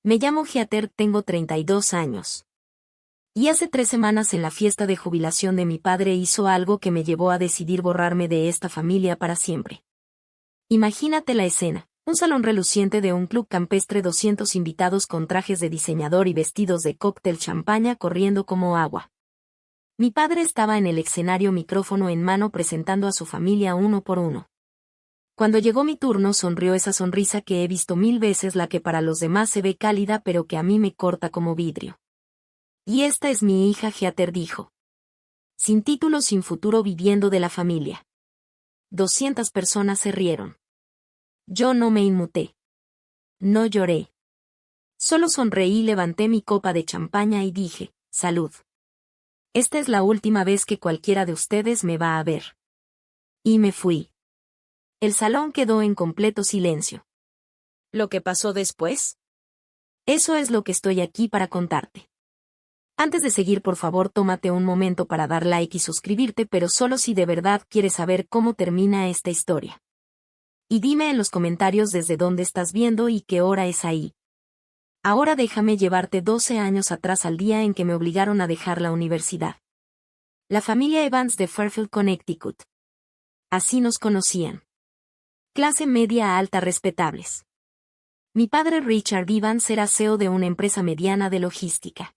Me llamo Heather, tengo 32 años. Y hace 3 semanas en la fiesta de jubilación de mi padre hizo algo que me llevó a decidir borrarme de esta familia para siempre. Imagínate la escena. Un salón reluciente de un club campestre, 200 invitados con trajes de diseñador y vestidos de cóctel champaña corriendo como agua. Mi padre estaba en el escenario, micrófono en mano, presentando a su familia uno por uno. Cuando llegó mi turno sonrió, esa sonrisa que he visto 1000 veces, la que para los demás se ve cálida pero que a mí me corta como vidrio. Y esta es mi hija Heather, dijo. Sin título, sin futuro, viviendo de la familia. 200 personas se rieron. Yo no me inmuté. No lloré. Solo sonreí, levanté mi copa de champaña y dije, salud. Esta es la última vez que cualquiera de ustedes me va a ver. Y me fui. El salón quedó en completo silencio. ¿Lo que pasó después? Eso es lo que estoy aquí para contarte. Antes de seguir, por favor, tómate un momento para dar like y suscribirte, pero solo si de verdad quieres saber cómo termina esta historia. Y dime en los comentarios desde dónde estás viendo y qué hora es ahí. Ahora déjame llevarte 12 años atrás, al día en que me obligaron a dejar la universidad. La familia Evans de Fairfield, Connecticut. Así nos conocían. Clase media alta, respetables. Mi padre Richard Evans era CEO de una empresa mediana de logística.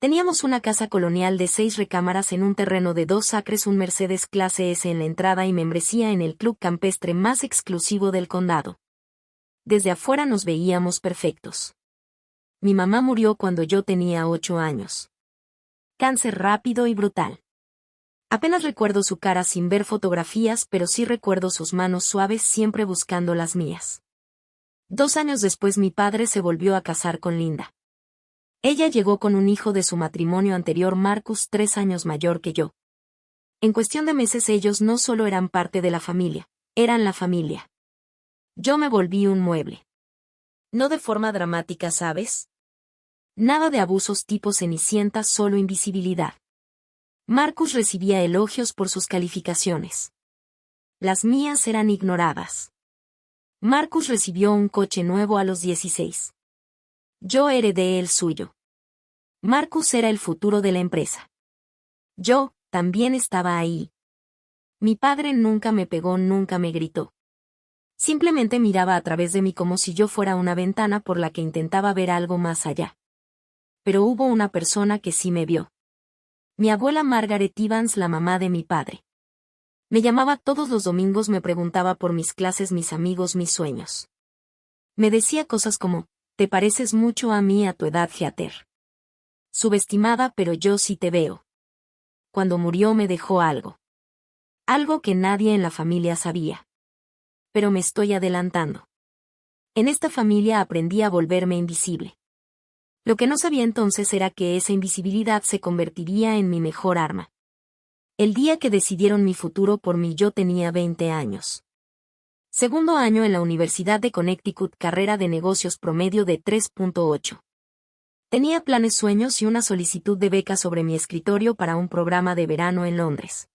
Teníamos una casa colonial de 6 recámaras en un terreno de 2 acres, un Mercedes clase S en la entrada y membresía en el club campestre más exclusivo del condado. Desde afuera nos veíamos perfectos. Mi mamá murió cuando yo tenía 8 años. Cáncer rápido y brutal. Apenas recuerdo su cara sin ver fotografías, pero sí recuerdo sus manos suaves siempre buscando las mías. 2 años después mi padre se volvió a casar con Linda. Ella llegó con un hijo de su matrimonio anterior, Marcus, 3 años mayor que yo. En cuestión de meses ellos no solo eran parte de la familia, eran la familia. Yo me volví un mueble. No de forma dramática, ¿sabes? Nada de abusos tipo Cenicienta, solo invisibilidad. Marcus recibía elogios por sus calificaciones. Las mías eran ignoradas. Marcus recibió un coche nuevo a los 16. Yo heredé el suyo. Marcus era el futuro de la empresa. Yo, también estaba ahí. Mi padre nunca me pegó, nunca me gritó. Simplemente miraba a través de mí como si yo fuera una ventana por la que intentaba ver algo más allá. Pero hubo una persona que sí me vio. Mi abuela Margaret Evans, la mamá de mi padre. Me llamaba todos los domingos, me preguntaba por mis clases, mis amigos, mis sueños. Me decía cosas como, te pareces mucho a mí a tu edad, Heather. Subestimada, pero yo sí te veo. Cuando murió me dejó algo. Algo que nadie en la familia sabía. Pero me estoy adelantando. En esta familia aprendí a volverme invisible. Lo que no sabía entonces era que esa invisibilidad se convertiría en mi mejor arma. El día que decidieron mi futuro por mí yo tenía 20 años. Segundo año en la Universidad de Connecticut, carrera de negocios, promedio de 3.8. Tenía planes, sueños y una solicitud de beca sobre mi escritorio para un programa de verano en Londres.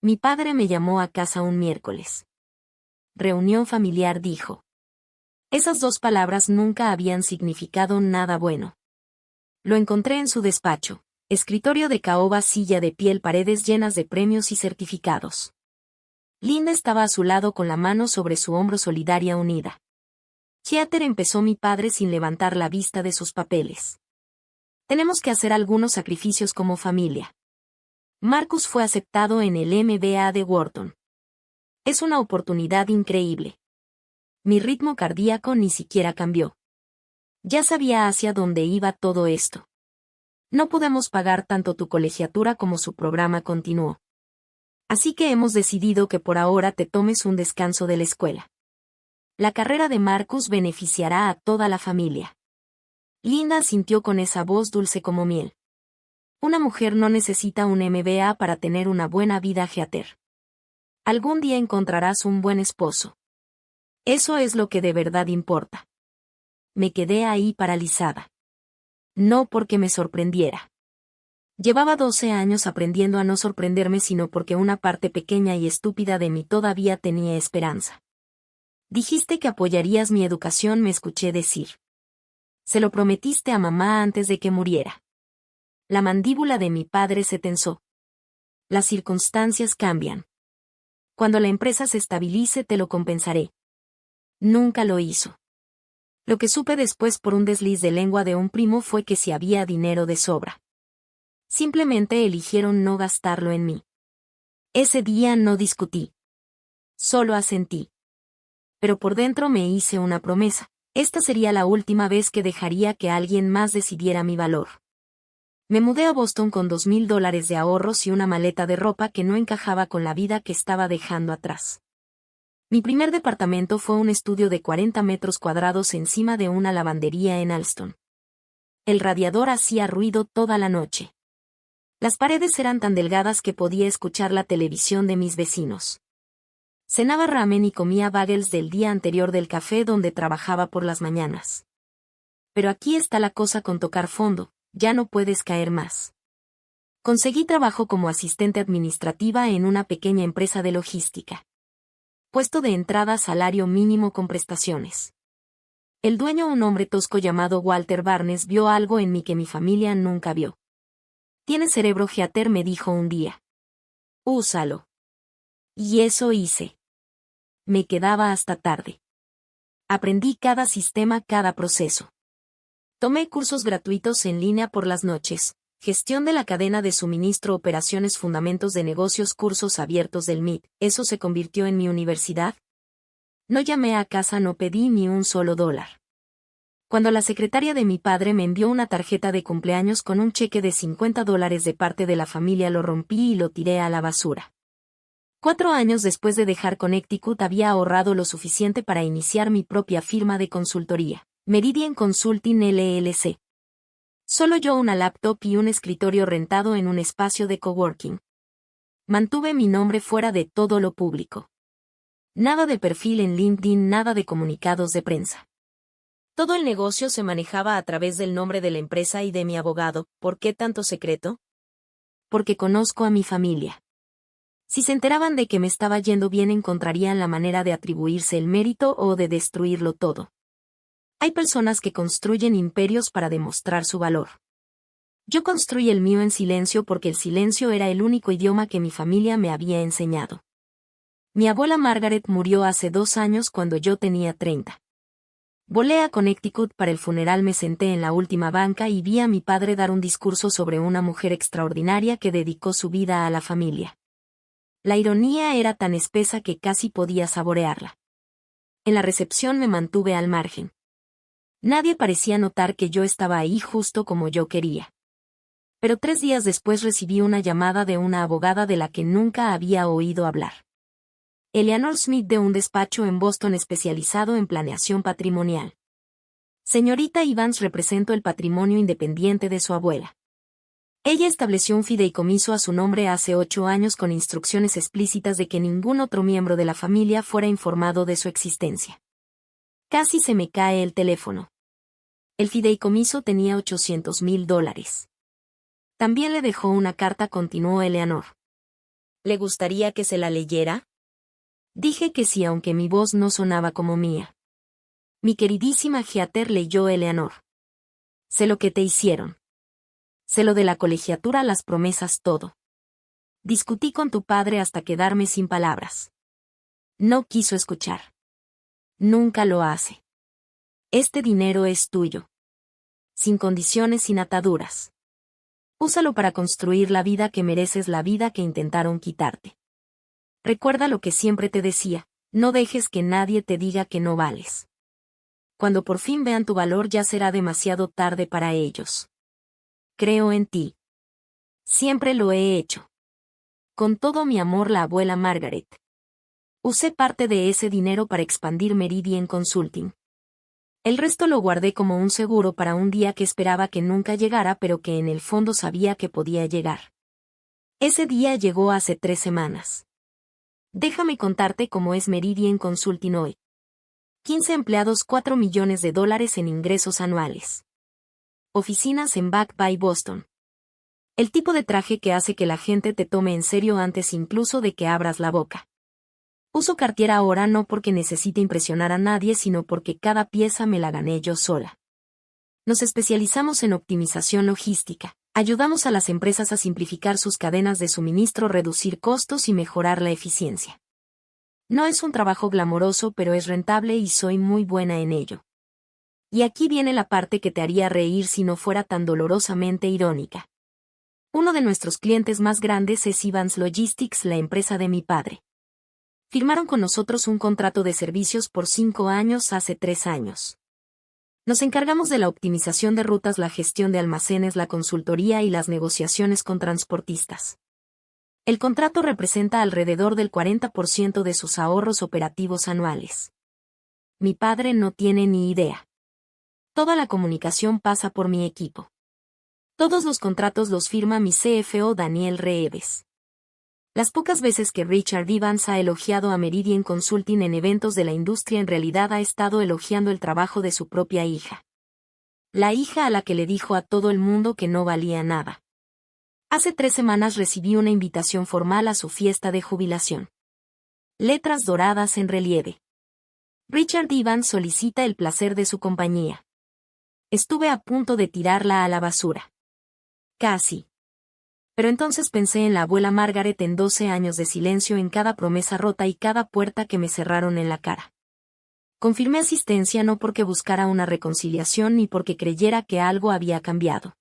Mi padre me llamó a casa un miércoles. Reunión familiar, dijo. Esas 2 palabras nunca habían significado nada bueno. Lo encontré en su despacho. Escritorio de caoba, silla de piel, paredes llenas de premios y certificados. Linda estaba a su lado con la mano sobre su hombro, solidaria, unida. Heather, empezó mi padre sin levantar la vista de sus papeles. Tenemos que hacer algunos sacrificios como familia. Marcus fue aceptado en el MBA de Wharton. Es una oportunidad increíble. Mi ritmo cardíaco ni siquiera cambió. Ya sabía hacia dónde iba todo esto. No podemos pagar tanto tu colegiatura como su programa, continuó. Así que hemos decidido que por ahora te tomes un descanso de la escuela. La carrera de Marcus beneficiará a toda la familia. Linda asintió con esa voz dulce como miel. Una mujer no necesita un MBA para tener una buena vida, Heather. Algún día encontrarás un buen esposo. Eso es lo que de verdad importa. Me quedé ahí paralizada. No porque me sorprendiera. Llevaba 12 años aprendiendo a no sorprenderme, sino porque una parte pequeña y estúpida de mí todavía tenía esperanza. Dijiste que apoyarías mi educación, me escuché decir. Se lo prometiste a mamá antes de que muriera. La mandíbula de mi padre se tensó. Las circunstancias cambian. Cuando la empresa se estabilice te lo compensaré. Nunca lo hizo. Lo que supe después por un desliz de lengua de un primo fue que si había dinero de sobra. Simplemente eligieron no gastarlo en mí. Ese día no discutí. Solo asentí. Pero por dentro me hice una promesa. Esta sería la última vez que dejaría que alguien más decidiera mi valor. Me mudé a Boston con $2,000 de ahorros y una maleta de ropa que no encajaba con la vida que estaba dejando atrás. Mi primer departamento fue un estudio de 40 metros cuadrados encima de una lavandería en Allston. El radiador hacía ruido toda la noche. Las paredes eran tan delgadas que podía escuchar la televisión de mis vecinos. Cenaba ramen y comía bagels del día anterior del café donde trabajaba por las mañanas. Pero aquí está la cosa con tocar fondo, ya no puedes caer más. Conseguí trabajo como asistente administrativa en una pequeña empresa de logística. Puesto de entrada salario mínimo con prestaciones. El dueño, un hombre tosco llamado Walter Barnes, vio algo en mí que mi familia nunca vio. Tienes cerebro, Heather, me dijo un día. Úsalo. Y eso hice. Me quedaba hasta tarde. Aprendí cada sistema, cada proceso. Tomé cursos gratuitos en línea por las noches, gestión de la cadena de suministro, operaciones, fundamentos de negocios, cursos abiertos del MIT. ¿Eso se convirtió en mi universidad? No llamé a casa, no pedí ni un solo dólar. Cuando la secretaria de mi padre me envió una tarjeta de cumpleaños con un cheque de $50 de parte de la familia, lo rompí y lo tiré a la basura. 4 años después de dejar Connecticut había ahorrado lo suficiente para iniciar mi propia firma de consultoría, Meridian Consulting LLC. Solo yo, una laptop y un escritorio rentado en un espacio de coworking. Mantuve mi nombre fuera de todo lo público. Nada de perfil en LinkedIn, nada de comunicados de prensa. Todo el negocio se manejaba a través del nombre de la empresa y de mi abogado. ¿Por qué tanto secreto? Porque conozco a mi familia. Si se enteraban de que me estaba yendo bien, encontrarían la manera de atribuirse el mérito o de destruirlo todo. Hay personas que construyen imperios para demostrar su valor. Yo construí el mío en silencio porque el silencio era el único idioma que mi familia me había enseñado. Mi abuela Margaret murió hace 2 años cuando yo tenía 30. Volé a Connecticut para el funeral, me senté en la última banca y vi a mi padre dar un discurso sobre una mujer extraordinaria que dedicó su vida a la familia. La ironía era tan espesa que casi podía saborearla. En la recepción me mantuve al margen. Nadie parecía notar que yo estaba ahí justo como yo quería. Pero 3 días después recibí una llamada de una abogada de la que nunca había oído hablar. Eleanor Smith, de un despacho en Boston especializado en planeación patrimonial. Señorita Evans, represento el patrimonio independiente de su abuela. Ella estableció un fideicomiso a su nombre hace 8 años con instrucciones explícitas de que ningún otro miembro de la familia fuera informado de su existencia. Casi se me cae el teléfono. El fideicomiso tenía $800,000. También le dejó una carta, continuó Eleanor. ¿Le gustaría que se la leyera? Dije que sí, aunque mi voz no sonaba como mía. Mi queridísima Heather, leyó Eleanor. Sé lo que te hicieron. Sé lo de la colegiatura, las promesas, todo. Discutí con tu padre hasta quedarme sin palabras. No quiso escuchar. Nunca lo hace. Este dinero es tuyo. Sin condiciones, sin ataduras. Úsalo para construir la vida que mereces, la vida que intentaron quitarte. Recuerda lo que siempre te decía, no dejes que nadie te diga que no vales. Cuando por fin vean tu valor ya será demasiado tarde para ellos. Creo en ti. Siempre lo he hecho. Con todo mi amor, la abuela Margaret. Usé parte de ese dinero para expandir Meridian Consulting. El resto lo guardé como un seguro para un día que esperaba que nunca llegara, pero que en el fondo sabía que podía llegar. Ese día llegó hace 3 semanas. Déjame contarte cómo es Meridian Consulting hoy. 15 empleados, $4 millones en ingresos anuales. Oficinas en Back Bay, Boston. El tipo de traje que hace que la gente te tome en serio antes incluso de que abras la boca. Uso Cartier ahora no porque necesite impresionar a nadie, sino porque cada pieza me la gané yo sola. Nos especializamos en optimización logística. Ayudamos a las empresas a simplificar sus cadenas de suministro, reducir costos y mejorar la eficiencia. No es un trabajo glamoroso, pero es rentable y soy muy buena en ello. Y aquí viene la parte que te haría reír si no fuera tan dolorosamente irónica. Uno de nuestros clientes más grandes es Evans Logistics, la empresa de mi padre. Firmaron con nosotros un contrato de servicios por 5 años hace 3 años. Nos encargamos de la optimización de rutas, la gestión de almacenes, la consultoría y las negociaciones con transportistas. El contrato representa alrededor del 40% de sus ahorros operativos anuales. Mi padre no tiene ni idea. Toda la comunicación pasa por mi equipo. Todos los contratos los firma mi CFO Daniel Reeves. Las pocas veces que Richard Evans ha elogiado a Meridian Consulting en eventos de la industria, en realidad ha estado elogiando el trabajo de su propia hija. La hija a la que le dijo a todo el mundo que no valía nada. Hace 3 semanas recibí una invitación formal a su fiesta de jubilación. Letras doradas en relieve. Richard Evans solicita el placer de su compañía. Estuve a punto de tirarla a la basura. Casi. Pero entonces pensé en la abuela Margaret, en 12 años de silencio, en cada promesa rota y cada puerta que me cerraron en la cara. Confirmé asistencia no porque buscara una reconciliación ni porque creyera que algo había cambiado.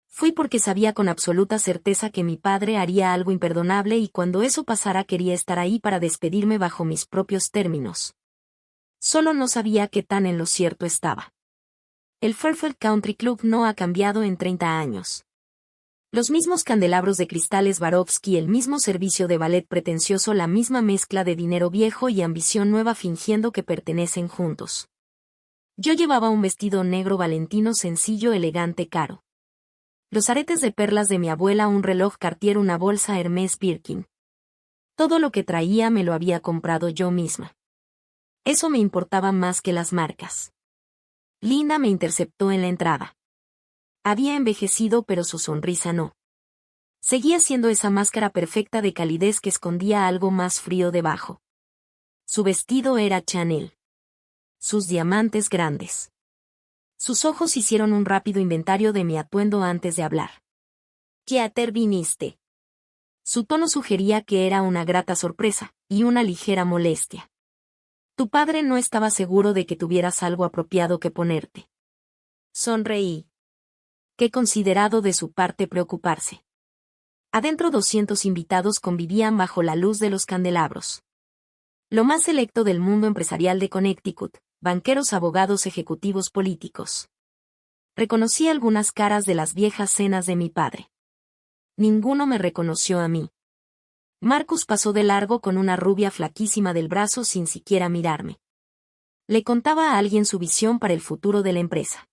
Fui porque sabía con absoluta certeza que mi padre haría algo imperdonable y cuando eso pasara quería estar ahí para despedirme bajo mis propios términos. Solo no sabía qué tan en lo cierto estaba. El Fairfield Country Club no ha cambiado en 30 años. Los mismos candelabros de cristales Swarovski, el mismo servicio de ballet pretencioso, la misma mezcla de dinero viejo y ambición nueva fingiendo que pertenecen juntos. Yo llevaba un vestido negro valentino sencillo, elegante, caro. Los aretes de perlas de mi abuela, un reloj Cartier, una bolsa Hermès Birkin. Todo lo que traía me lo había comprado yo misma. Eso me importaba más que las marcas. Linda me interceptó en la entrada. Había envejecido, pero su sonrisa no. Seguía siendo esa máscara perfecta de calidez que escondía algo más frío debajo. Su vestido era Chanel. Sus diamantes grandes. Sus ojos hicieron un rápido inventario de mi atuendo antes de hablar. ¿Qué ater viniste? Su tono sugería que era una grata sorpresa, y una ligera molestia. Tu padre no estaba seguro de que tuvieras algo apropiado que ponerte. Sonreí. Qué considerado de su parte preocuparse. Adentro 200 invitados convivían bajo la luz de los candelabros. Lo más selecto del mundo empresarial de Connecticut, banqueros, abogados, ejecutivos políticos. Reconocí algunas caras de las viejas cenas de mi padre. Ninguno me reconoció a mí. Marcus pasó de largo con una rubia flaquísima del brazo sin siquiera mirarme. Le contaba a alguien su visión para el futuro de la empresa.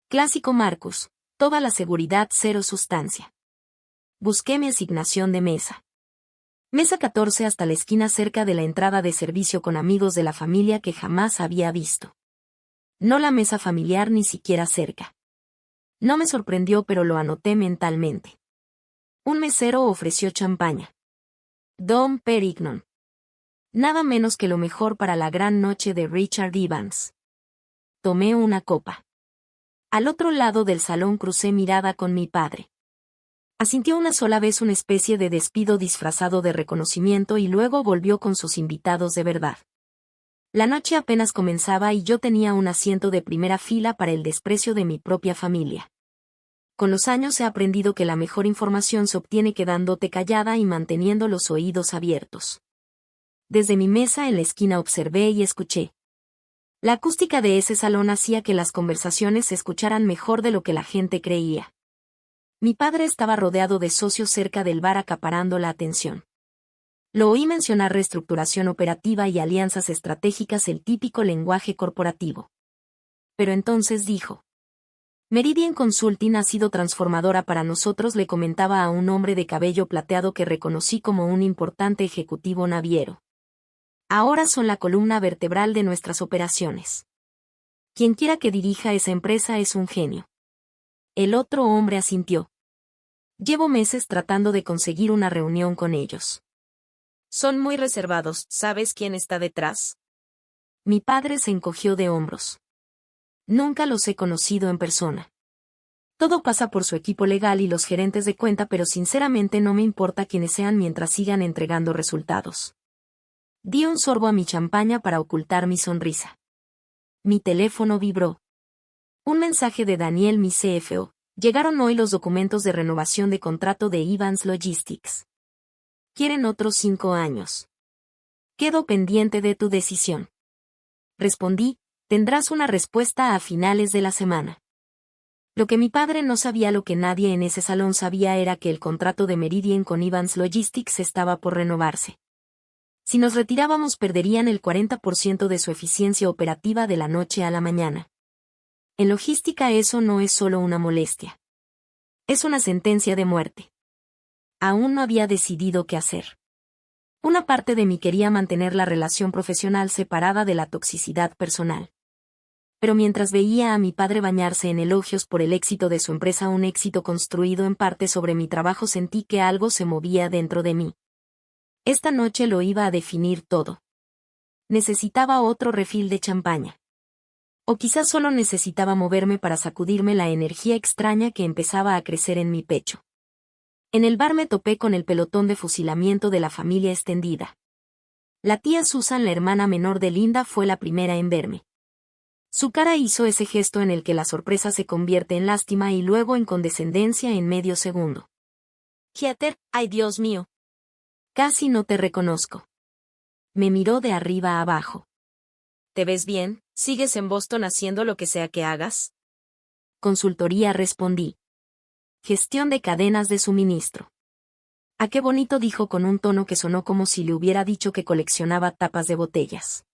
Clásico Marcus, toda la seguridad, cero sustancia. Busqué mi asignación de mesa. Mesa 14, hasta la esquina cerca de la entrada de servicio, con amigos de la familia que jamás había visto. No la mesa familiar, ni siquiera cerca. No me sorprendió, pero lo anoté mentalmente. Un mesero ofreció champaña. Dom Perignon. Nada menos que lo mejor para la gran noche de Richard Evans. Tomé una copa. Al otro lado del salón crucé mirada con mi padre. Asintió una sola vez, una especie de despido disfrazado de reconocimiento, y luego volvió con sus invitados de verdad. La noche apenas comenzaba y yo tenía un asiento de primera fila para el desprecio de mi propia familia. Con los años he aprendido que la mejor información se obtiene quedándote callada y manteniendo los oídos abiertos. Desde mi mesa en la esquina observé y escuché. La acústica de ese salón hacía que las conversaciones se escucharan mejor de lo que la gente creía. Mi padre estaba rodeado de socios cerca del bar acaparando la atención. Lo oí mencionar reestructuración operativa y alianzas estratégicas, el típico lenguaje corporativo. Pero entonces dijo: Meridian Consulting ha sido transformadora para nosotros, le comentaba a un hombre de cabello plateado que reconocí como un importante ejecutivo naviero. Ahora son la columna vertebral de nuestras operaciones. Quienquiera que dirija esa empresa es un genio. El otro hombre asintió. Llevo meses tratando de conseguir una reunión con ellos. Son muy reservados, ¿sabes quién está detrás? Mi padre se encogió de hombros. Nunca los he conocido en persona. Todo pasa por su equipo legal y los gerentes de cuenta, pero sinceramente no me importa quiénes sean mientras sigan entregando resultados. Di un sorbo a mi champaña para ocultar mi sonrisa. Mi teléfono vibró. Un mensaje de Daniel, mi CFO. Llegaron hoy los documentos de renovación de contrato de Evans Logistics. Quieren otros 5 años. Quedo pendiente de tu decisión. Respondí, tendrás una respuesta a finales de la semana. Lo que mi padre no sabía, lo que nadie en ese salón sabía, era que el contrato de Meridian con Evans Logistics estaba por renovarse. Si nos retirábamos, perderían el 40% de su eficiencia operativa de la noche a la mañana. En logística eso no es solo una molestia. Es una sentencia de muerte. Aún no había decidido qué hacer. Una parte de mí quería mantener la relación profesional separada de la toxicidad personal. Pero mientras veía a mi padre bañarse en elogios por el éxito de su empresa, un éxito construido en parte sobre mi trabajo, sentí que algo se movía dentro de mí. Esta noche lo iba a definir todo. Necesitaba otro refil de champaña. O quizás solo necesitaba moverme para sacudirme la energía extraña que empezaba a crecer en mi pecho. En el bar me topé con el pelotón de fusilamiento de la familia extendida. La tía Susan, la hermana menor de Linda, fue la primera en verme. Su cara hizo ese gesto en el que la sorpresa se convierte en lástima y luego en condescendencia en medio segundo. Heather, ay Dios mío. Casi no te reconozco. Me miró de arriba a abajo. ¿Te ves bien? ¿Sigues en Boston haciendo lo que sea que hagas? Consultoría, respondí. Gestión de cadenas de suministro. Ah, qué bonito, dijo con un tono que sonó como si le hubiera dicho que coleccionaba tapas de botellas.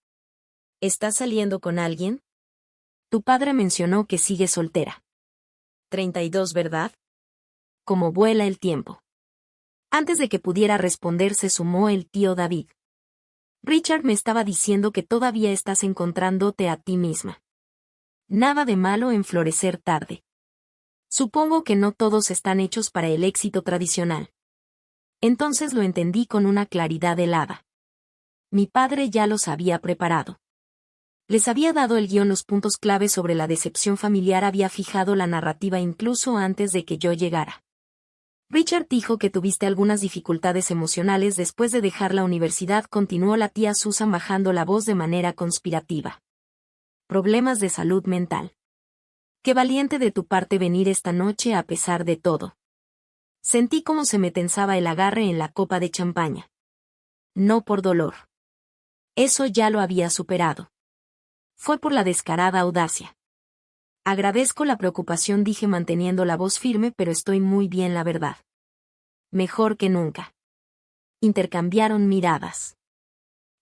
¿Estás saliendo con alguien? Tu padre mencionó que sigue soltera. 32, ¿verdad? Como vuela el tiempo. Antes de que pudiera responder, se sumó el tío David. Richard me estaba diciendo que todavía estás encontrándote a ti misma. Nada de malo en florecer tarde. Supongo que no todos están hechos para el éxito tradicional. Entonces lo entendí con una claridad helada. Mi padre ya los había preparado. Les había dado el guión, los puntos clave sobre la decepción familiar, había fijado la narrativa incluso antes de que yo llegara. Richard dijo que tuviste algunas dificultades emocionales después de dejar la universidad, continuó la tía Susan bajando la voz de manera conspirativa. Problemas de salud mental. Qué valiente de tu parte venir esta noche a pesar de todo. Sentí cómo se me tensaba el agarre en la copa de champaña. No por dolor. Eso ya lo había superado. Fue por la descarada audacia. Agradezco la preocupación, dije manteniendo la voz firme, pero estoy muy bien, la verdad. Mejor que nunca. Intercambiaron miradas.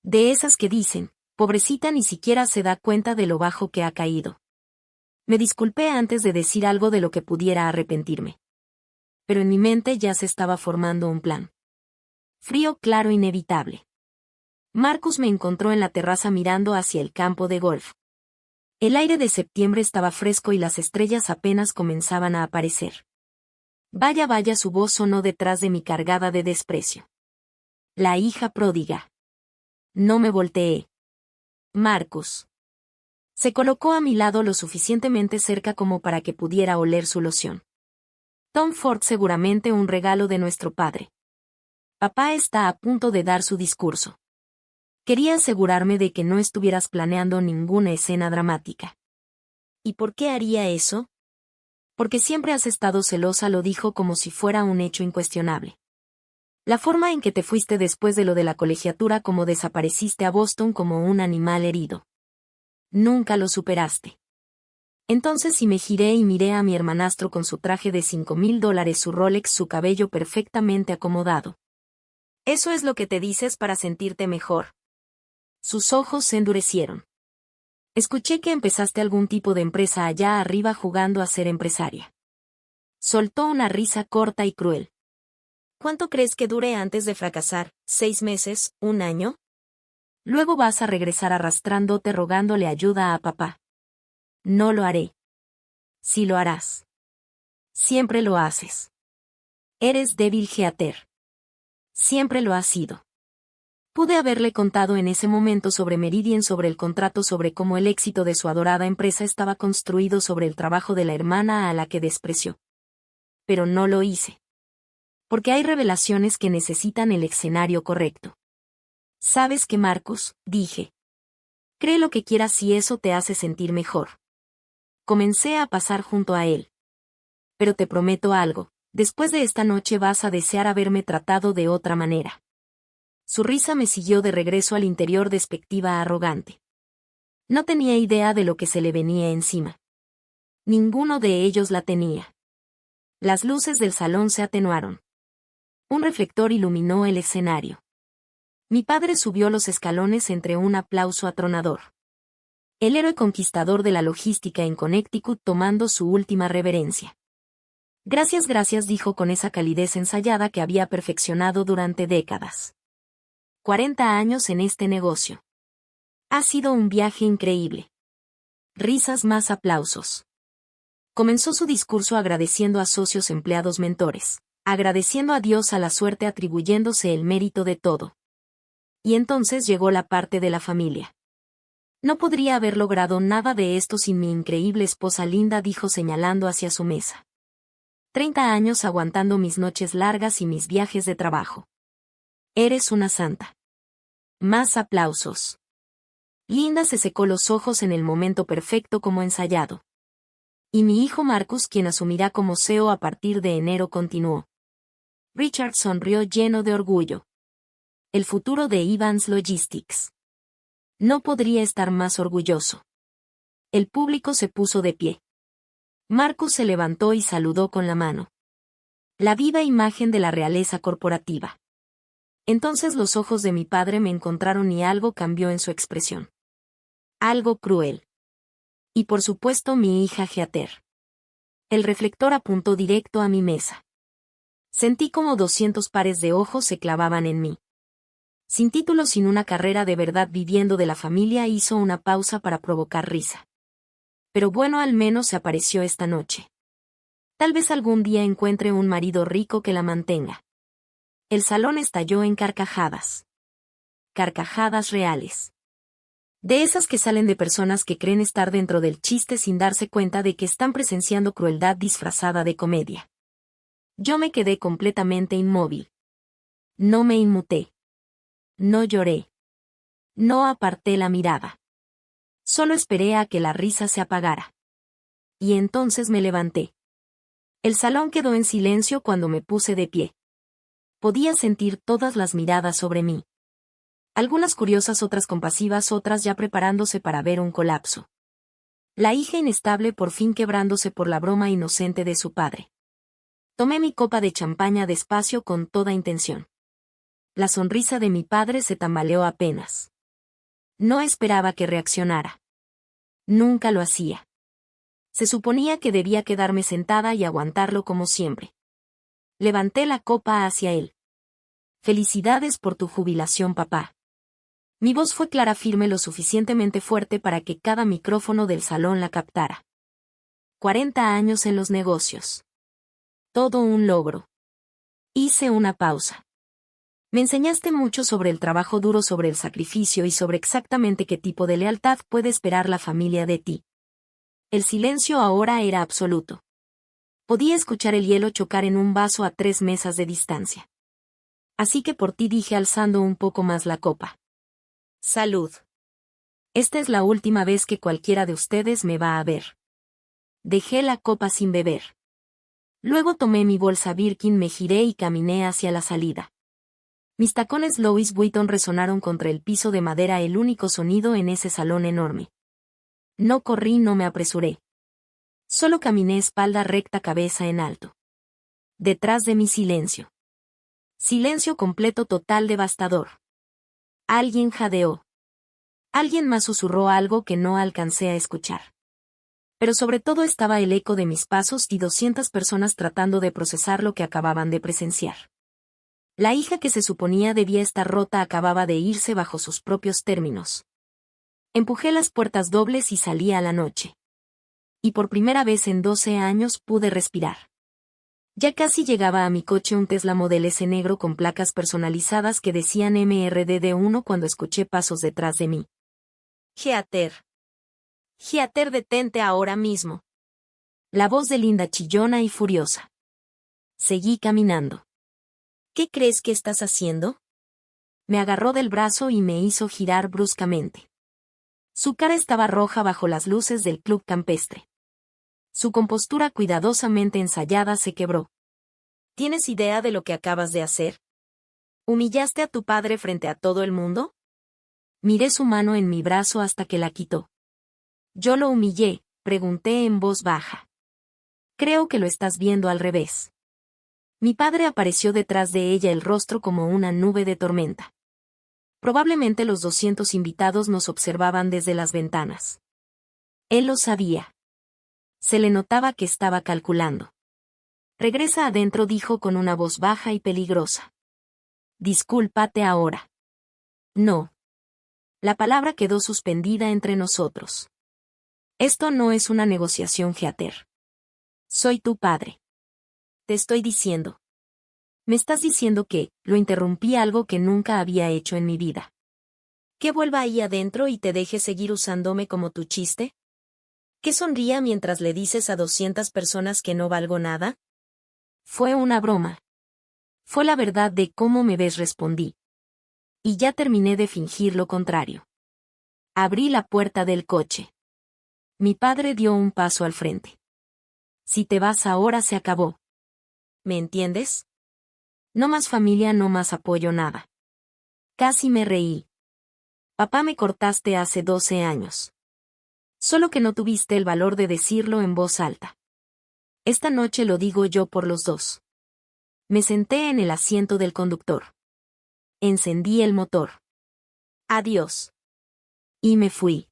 De esas que dicen, pobrecita, ni siquiera se da cuenta de lo bajo que ha caído. Me disculpé antes de decir algo de lo que pudiera arrepentirme. Pero en mi mente ya se estaba formando un plan. Frío, claro, inevitable. Marcus me encontró en la terraza mirando hacia el campo de golf. El aire de septiembre estaba fresco y las estrellas apenas comenzaban a aparecer. Vaya, vaya, su voz sonó detrás de mí cargada de desprecio. La hija pródiga. No me volteé. Marcus. Se colocó a mi lado lo suficientemente cerca como para que pudiera oler su loción. Tom Ford, seguramente un regalo de nuestro padre. Papá está a punto de dar su discurso. Quería asegurarme de que no estuvieras planeando ninguna escena dramática. ¿Y por qué haría eso? Porque siempre has estado celosa, lo dijo como si fuera un hecho incuestionable. La forma en que te fuiste después de lo de la colegiatura, como desapareciste a Boston como un animal herido. Nunca lo superaste. Entonces sí, me giré y miré a mi hermanastro con su traje de $5,000, su Rolex, su cabello perfectamente acomodado. ¿Eso es lo que te dices para sentirte mejor? Sus ojos se endurecieron. Escuché que empezaste algún tipo de empresa allá arriba jugando a ser empresaria. Soltó una risa corta y cruel. ¿Cuánto crees que dure antes de fracasar? ¿6 meses? ¿1 año? Luego vas a regresar arrastrándote rogándole ayuda a papá. No lo haré. Sí lo harás. Siempre lo haces. Eres débil, Heather. Siempre lo has sido. Pude haberle contado en ese momento sobre Meridian, sobre el contrato, sobre cómo el éxito de su adorada empresa estaba construido sobre el trabajo de la hermana a la que despreció. Pero no lo hice. Porque hay revelaciones que necesitan el escenario correcto. ¿Sabes qué, Marcus?, dije. Cree lo que quieras si eso te hace sentir mejor. Comencé a pasar junto a él. Pero te prometo algo, después de esta noche vas a desear haberme tratado de otra manera. Su risa me siguió de regreso al interior, despectiva, arrogante. No tenía idea de lo que se le venía encima. Ninguno de ellos la tenía. Las luces del salón se atenuaron. Un reflector iluminó el escenario. Mi padre subió los escalones entre un aplauso atronador. El héroe conquistador de la logística en Connecticut tomando su última reverencia. Gracias, gracias, dijo con esa calidez ensayada que había perfeccionado durante décadas. 40 años en este negocio. Ha sido un viaje increíble. Risas, más aplausos. Comenzó su discurso agradeciendo a socios, empleados, mentores, agradeciendo a Dios, a la suerte, atribuyéndose el mérito de todo. Y entonces llegó la parte de la familia. No podría haber logrado nada de esto sin mi increíble esposa Linda, dijo señalando hacia su mesa. 30 años aguantando mis noches largas y mis viajes de trabajo. Eres una santa. Más aplausos. Linda se secó los ojos en el momento perfecto como ensayado. Y mi hijo Marcus, quien asumirá como CEO a partir de enero, continuó. Richard sonrió lleno de orgullo. El futuro de Evans Logistics. No podría estar más orgulloso. El público se puso de pie. Marcus se levantó y saludó con la mano. La viva imagen de la realeza corporativa. Entonces los ojos de mi padre me encontraron y algo cambió en su expresión. Algo cruel. Y por supuesto mi hija Heather. El reflector apuntó directo a mi mesa. Sentí como 200 pares de ojos se clavaban en mí. Sin título, sin una carrera de verdad, viviendo de la familia, hizo una pausa para provocar risa. Pero bueno, al menos se apareció esta noche. Tal vez algún día encuentre un marido rico que la mantenga. El salón estalló en carcajadas. Carcajadas reales. De esas que salen de personas que creen estar dentro del chiste sin darse cuenta de que están presenciando crueldad disfrazada de comedia. Yo me quedé completamente inmóvil. No me inmuté. No lloré. No aparté la mirada. Solo esperé a que la risa se apagara. Y entonces me levanté. El salón quedó en silencio cuando me puse de pie. Podía sentir todas las miradas sobre mí. Algunas curiosas, otras compasivas, otras ya preparándose para ver un colapso. La hija inestable por fin quebrándose por la broma inocente de su padre. Tomé mi copa de champaña despacio con toda intención. La sonrisa de mi padre se tambaleó apenas. No esperaba que reaccionara. Nunca lo hacía. Se suponía que debía quedarme sentada y aguantarlo como siempre. Levanté la copa hacia él. Felicidades por tu jubilación, papá. Mi voz fue clara, firme, lo suficientemente fuerte para que cada micrófono del salón la captara. 40 años en los negocios. Todo un logro. Hice una pausa. Me enseñaste mucho sobre el trabajo duro, sobre el sacrificio y sobre exactamente qué tipo de lealtad puede esperar la familia de ti. El silencio ahora era absoluto. Podía escuchar el hielo chocar en un vaso a 3 mesas de distancia. Así que por ti, dije alzando un poco más la copa. Salud. Esta es la última vez que cualquiera de ustedes me va a ver. Dejé la copa sin beber. Luego tomé mi bolsa Birkin, me giré y caminé hacia la salida. Mis tacones Louis Vuitton resonaron contra el piso de madera, el único sonido en ese salón enorme. No corrí, no me apresuré. Solo caminé espalda recta, cabeza en alto. Detrás de mí silencio. Silencio completo, total, devastador. Alguien jadeó. Alguien más susurró algo que no alcancé a escuchar. Pero sobre todo estaba el eco de mis pasos y 200 personas tratando de procesar lo que acababan de presenciar. La hija que se suponía debía estar rota acababa de irse bajo sus propios términos. Empujé las puertas dobles y salí a la noche. Y por primera vez en 12 años pude respirar. Ya casi llegaba a mi coche un Tesla Model S negro con placas personalizadas que decían MRDD1 cuando escuché pasos detrás de mí. Heather. Heather, detente ahora mismo. La voz de Linda chillona y furiosa. Seguí caminando. ¿Qué crees que estás haciendo? Me agarró del brazo y me hizo girar bruscamente. Su cara estaba roja bajo las luces del club campestre. Su compostura cuidadosamente ensayada se quebró. ¿Tienes idea de lo que acabas de hacer? ¿Humillaste a tu padre frente a todo el mundo? Miré su mano en mi brazo hasta que la quitó. Yo lo humillé, pregunté en voz baja. Creo que lo estás viendo al revés. Mi padre apareció detrás de ella, el rostro como una nube de tormenta. Probablemente los 200 invitados nos observaban desde las ventanas. Él lo sabía. Se le notaba que estaba calculando. Regresa adentro, dijo con una voz baja y peligrosa. Discúlpate ahora. No. La palabra quedó suspendida entre nosotros. Esto no es una negociación, Heather. Soy tu padre. Te estoy diciendo. Me estás diciendo que, lo interrumpí, algo que nunca había hecho en mi vida. ¿Que vuelva ahí adentro y te deje seguir usándome como tu chiste? ¿Que sonría mientras le dices a 200 personas que no valgo nada? Fue una broma. Fue la verdad de cómo me ves, respondí. Y ya terminé de fingir lo contrario. Abrí la puerta del coche. Mi padre dio un paso al frente. Si te vas ahora se acabó. ¿Me entiendes? No más familia, no más apoyo, nada. Casi me reí. Papá, me cortaste hace 12 años. Solo que no tuviste el valor de decirlo en voz alta. Esta noche lo digo yo por los dos. Me senté en el asiento del conductor. Encendí el motor. Adiós. Y me fui.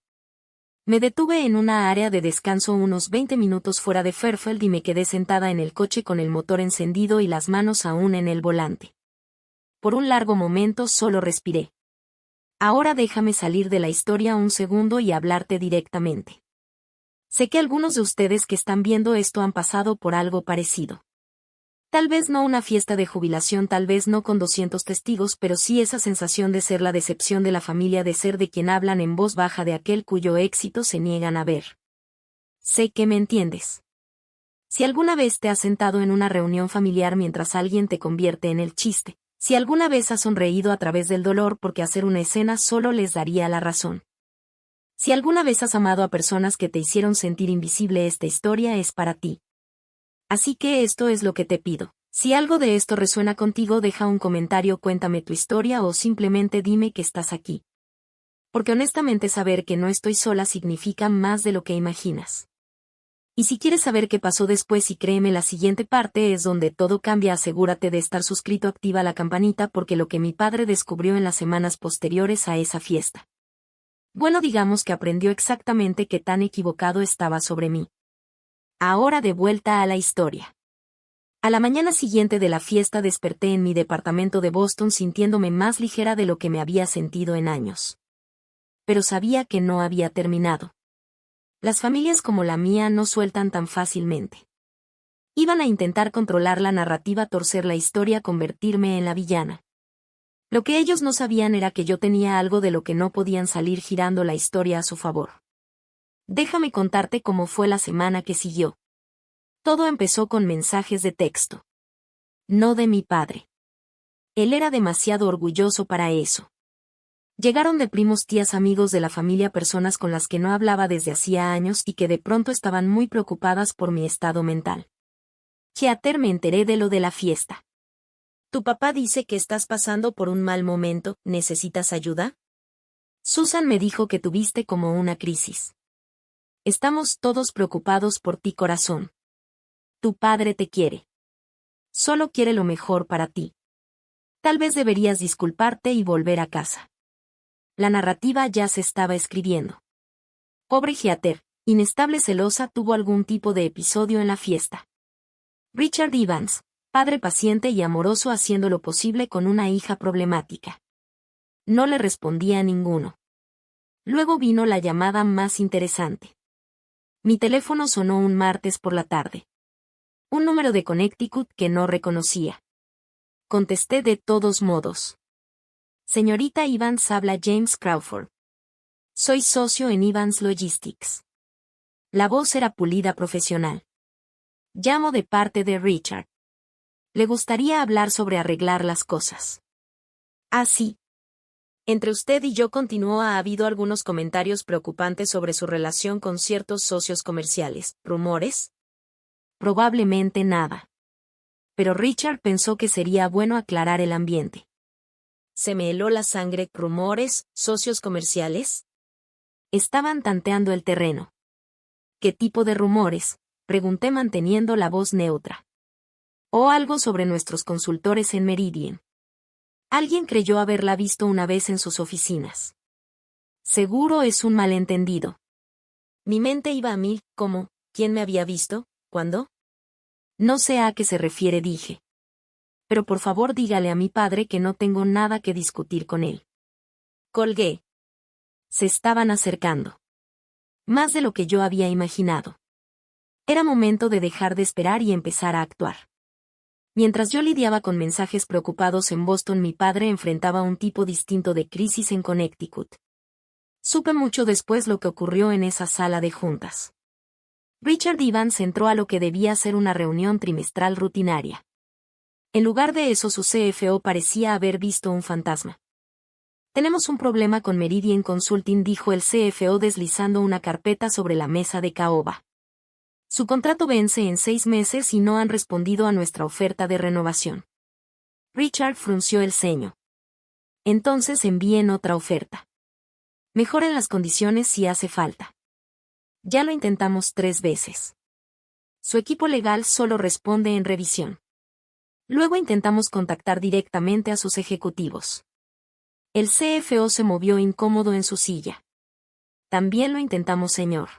Me detuve en una área de descanso unos 20 minutos fuera de Fairfield y me quedé sentada en el coche con el motor encendido y las manos aún en el volante. Por un largo momento solo respiré. Ahora déjame salir de la historia un segundo y hablarte directamente. Sé que algunos de ustedes que están viendo esto han pasado por algo parecido. Tal vez no una fiesta de jubilación, tal vez no con 200 testigos, pero sí esa sensación de ser la decepción de la familia, de ser de quien hablan en voz baja, de aquel cuyo éxito se niegan a ver. Sé que me entiendes. Si alguna vez te has sentado en una reunión familiar mientras alguien te convierte en el chiste, si alguna vez has sonreído a través del dolor porque hacer una escena solo les daría la razón. Si alguna vez has amado a personas que te hicieron sentir invisible, esta historia es para ti. Así que esto es lo que te pido. Si algo de esto resuena contigo, deja un comentario, cuéntame tu historia o simplemente dime que estás aquí. Porque honestamente saber que no estoy sola significa más de lo que imaginas. Y si quieres saber qué pasó después, y créeme, la siguiente parte es donde todo cambia, asegúrate de estar suscrito, activa la campanita, porque lo que mi padre descubrió en las semanas posteriores a esa fiesta. Bueno, digamos que aprendió exactamente qué tan equivocado estaba sobre mí. Ahora de vuelta a la historia. A la mañana siguiente de la fiesta desperté en mi departamento de Boston sintiéndome más ligera de lo que me había sentido en años. Pero sabía que no había terminado. Las familias como la mía no sueltan tan fácilmente. Iban a intentar controlar la narrativa, torcer la historia, convertirme en la villana. Lo que ellos no sabían era que yo tenía algo de lo que no podían salir girando la historia a su favor. Déjame contarte cómo fue la semana que siguió. Todo empezó con mensajes de texto. No de mi padre. Él era demasiado orgulloso para eso. Llegaron de primos, tías, amigos de la familia, personas con las que no hablaba desde hacía años y que de pronto estaban muy preocupadas por mi estado mental. Heather, me enteré de lo de la fiesta. Tu papá dice que estás pasando por un mal momento, ¿necesitas ayuda? Susan me dijo que tuviste como una crisis. Estamos todos preocupados por ti, corazón. Tu padre te quiere. Solo quiere lo mejor para ti. Tal vez deberías disculparte y volver a casa. La narrativa ya se estaba escribiendo. Pobre Heather, inestable, celosa, tuvo algún tipo de episodio en la fiesta. Richard Evans, padre paciente y amoroso, haciendo lo posible con una hija problemática. No le respondía a ninguno. Luego vino la llamada más interesante. Mi teléfono sonó un martes por la tarde. Un número de Connecticut que no reconocía. Contesté de todos modos. Señorita Evans, habla James Crawford. Soy socio en Evans Logistics. La voz era pulida profesional. Llamo de parte de Richard. Le gustaría hablar sobre arreglar las cosas. Ah, sí. Entre usted y yo, continuó, ha habido algunos comentarios preocupantes sobre su relación con ciertos socios comerciales. ¿Rumores? Probablemente nada. Pero Richard pensó que sería bueno aclarar el ambiente. Se me heló la sangre. ¿Rumores? ¿Socios comerciales? Estaban tanteando el terreno. ¿Qué tipo de rumores?, pregunté manteniendo la voz neutra. O algo sobre nuestros consultores en Meridian. Alguien creyó haberla visto una vez en sus oficinas. Seguro es un malentendido. Mi mente iba a mil. ¿Cómo? ¿Quién me había visto? ¿Cuándo? No sé a qué se refiere, dije. Pero por favor dígale a mi padre que no tengo nada que discutir con él. Colgué. Se estaban acercando. Más de lo que yo había imaginado. Era momento de dejar de esperar y empezar a actuar. Mientras yo lidiaba con mensajes preocupados en Boston, mi padre enfrentaba un tipo distinto de crisis en Connecticut. Supe mucho después lo que ocurrió en esa sala de juntas. Richard Evans entró a lo que debía ser una reunión trimestral rutinaria. En lugar de eso, su CFO parecía haber visto un fantasma. Tenemos un problema con Meridian Consulting, dijo el CFO deslizando una carpeta sobre la mesa de caoba. Su contrato vence en 6 meses y no han respondido a nuestra oferta de renovación. Richard frunció el ceño. Entonces envíen otra oferta. Mejoren las condiciones si hace falta. Ya lo intentamos 3 veces. Su equipo legal solo responde en revisión. Luego intentamos contactar directamente a sus ejecutivos. El CFO se movió incómodo en su silla. También lo intentamos, señor.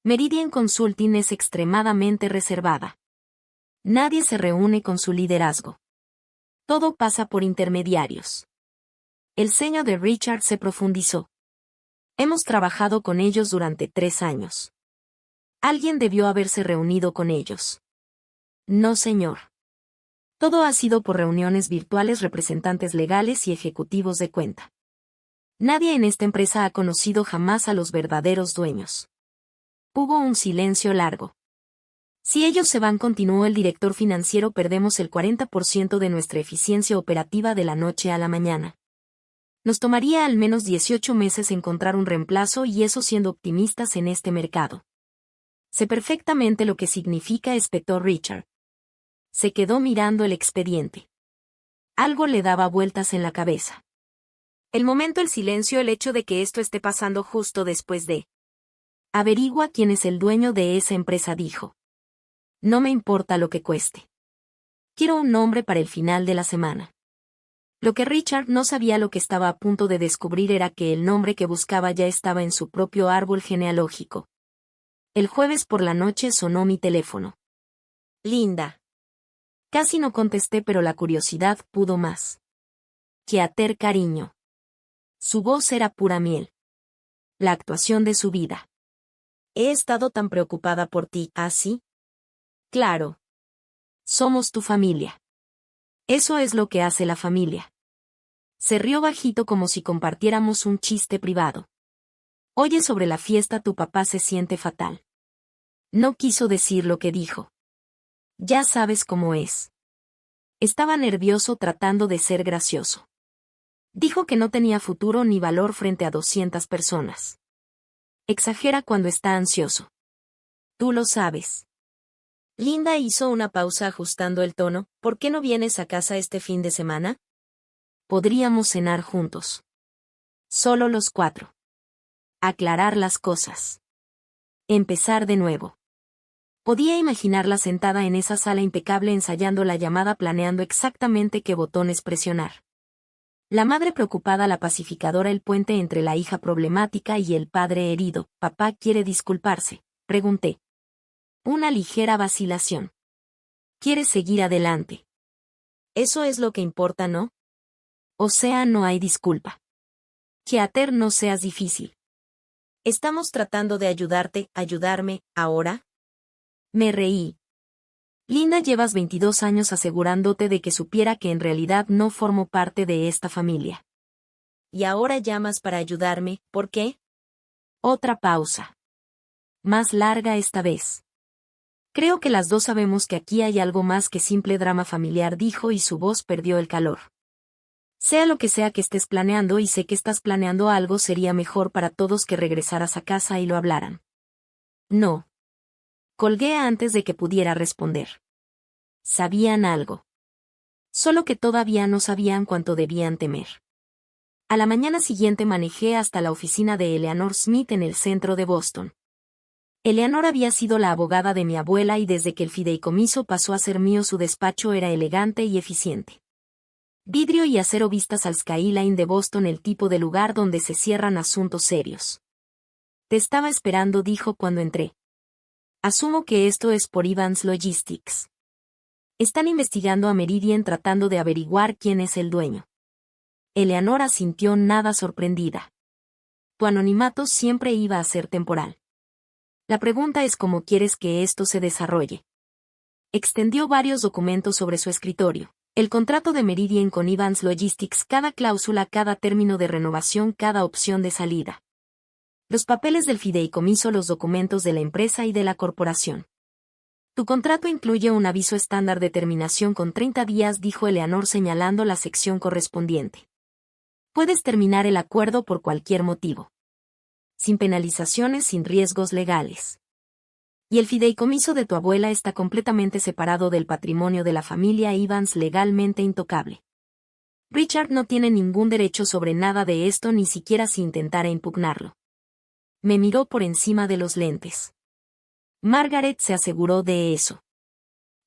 Meridian Consulting es extremadamente reservada. Nadie se reúne con su liderazgo. Todo pasa por intermediarios. El ceño de Richard se profundizó. Hemos trabajado con ellos durante 3 años. Alguien debió haberse reunido con ellos. No, señor. Todo ha sido por reuniones virtuales, representantes legales y ejecutivos de cuenta. Nadie en esta empresa ha conocido jamás a los verdaderos dueños. Hubo un silencio largo. Si ellos se van, continuó el director financiero, perdemos el 40% de nuestra eficiencia operativa de la noche a la mañana. Nos tomaría al menos 18 meses encontrar un reemplazo, y eso siendo optimistas en este mercado. Sé perfectamente lo que significa, espetó Richard. Se quedó mirando el expediente. Algo le daba vueltas en la cabeza. El momento, el silencio, el hecho de que esto esté pasando justo después de... Averigua quién es el dueño de esa empresa, dijo. No me importa lo que cueste. Quiero un nombre para el final de la semana. Lo que Richard no sabía, lo que estaba a punto de descubrir, era que el nombre que buscaba ya estaba en su propio árbol genealógico. El jueves por la noche sonó mi teléfono. Linda. Casi no contesté, pero la curiosidad pudo más. Keater, cariño. Su voz era pura miel. La actuación de su vida. He estado tan preocupada por ti. ¿Ah, sí? Claro. Somos tu familia. Eso es lo que hace la familia. Se rió bajito como si compartiéramos un chiste privado. Oye, sobre la fiesta, tu papá se siente fatal. No quiso decir lo que dijo. Ya sabes cómo es. Estaba nervioso tratando de ser gracioso. Dijo que no tenía futuro ni valor frente a 200 personas. Exagera cuando está ansioso. Tú lo sabes. Linda hizo una pausa ajustando el tono. ¿Por qué no vienes a casa este fin de semana? Podríamos cenar juntos. Solo los 4. Aclarar las cosas. Empezar de nuevo. Podía imaginarla sentada en esa sala impecable ensayando la llamada, planeando exactamente qué botones presionar. La madre preocupada, la pacificadora, el puente entre la hija problemática y el padre herido. ¿Papá quiere disculparse?, pregunté. Una ligera vacilación. Quiere seguir adelante. Eso es lo que importa, ¿no? O sea, no hay disculpa. Keater, no seas difícil. Estamos tratando de ayudarte, ayudarme, ahora. Me reí. Linda, llevas 22 años asegurándote de que supiera que en realidad no formo parte de esta familia. Y ahora llamas para ayudarme, ¿por qué? Otra pausa. Más larga esta vez. Creo que las dos sabemos que aquí hay algo más que simple drama familiar, dijo, y su voz perdió el calor. Sea lo que sea que estés planeando, y sé que estás planeando algo, sería mejor para todos que regresaras a casa y lo hablaran. No. Colgué antes de que pudiera responder. Sabían algo. Solo que todavía no sabían cuánto debían temer. A la mañana siguiente manejé hasta la oficina de Eleanor Smith en el centro de Boston. Eleanor había sido la abogada de mi abuela y desde que el fideicomiso pasó a ser mío su despacho era elegante y eficiente. Vidrio y acero, vistas al Skyline de Boston, el tipo de lugar donde se cierran asuntos serios. Te estaba esperando, dijo cuando entré. Asumo que esto es por Evans Logistics. Están investigando a Meridian tratando de averiguar quién es el dueño. Eleanor asintió, nada sorprendida. Tu anonimato siempre iba a ser temporal. La pregunta es cómo quieres que esto se desarrolle. Extendió varios documentos sobre su escritorio. El contrato de Meridian con Evans Logistics, cada cláusula, cada término de renovación, cada opción de salida. Los papeles del fideicomiso, los documentos de la empresa y de la corporación. Tu contrato incluye un aviso estándar de terminación con 30 días, dijo Eleanor señalando la sección correspondiente. Puedes terminar el acuerdo por cualquier motivo. Sin penalizaciones, sin riesgos legales. Y el fideicomiso de tu abuela está completamente separado del patrimonio de la familia Evans, legalmente intocable. Richard no tiene ningún derecho sobre nada de esto, ni siquiera si intentara impugnarlo. Me miró por encima de los lentes. Margaret se aseguró de eso.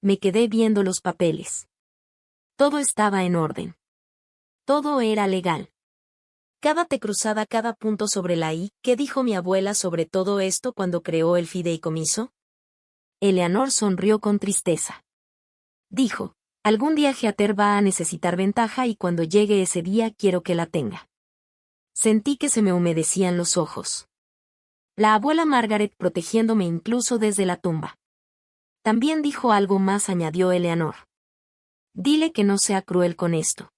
Me quedé viendo los papeles. Todo estaba en orden. Todo era legal. Cada T cruzada, cada punto sobre la I. ¿Qué dijo mi abuela sobre todo esto cuando creó el fideicomiso? Eleanor sonrió con tristeza. Dijo, algún día Heather va a necesitar ventaja y cuando llegue ese día quiero que la tenga. Sentí que se me humedecían los ojos. La abuela Margaret protegiéndome incluso desde la tumba. También dijo algo más, añadió Eleanor. Dile que no sea cruel con esto.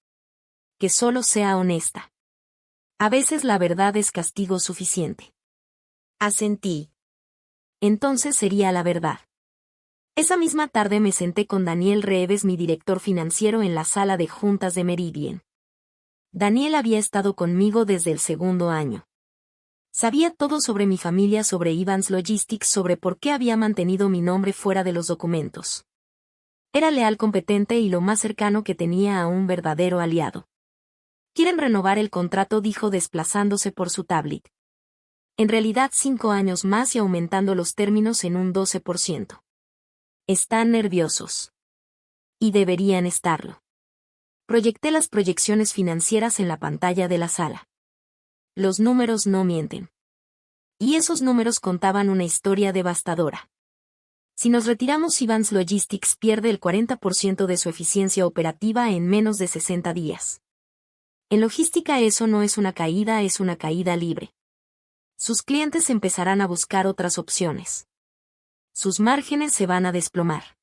Que solo sea honesta. A veces la verdad es castigo suficiente. Asentí. Entonces sería la verdad. Esa misma tarde me senté con Daniel Reeves, mi director financiero, en la sala de juntas de Meridian. Daniel había estado conmigo desde el segundo año. Sabía todo sobre mi familia, sobre Evans Logistics, sobre por qué había mantenido mi nombre fuera de los documentos. Era leal, competente y lo más cercano que tenía a un verdadero aliado. Quieren renovar el contrato, dijo desplazándose por su tablet. En realidad 5 años más y aumentando los términos en un 12%. Están nerviosos. Y deberían estarlo. Proyecté las proyecciones financieras en la pantalla de la sala. Los números no mienten. Y esos números contaban una historia devastadora. Si nos retiramos, Evans Logistics pierde el 40% de su eficiencia operativa en menos de 60 días. En logística eso no es una caída, es una caída libre. Sus clientes empezarán a buscar otras opciones. Sus márgenes se van a desplomar.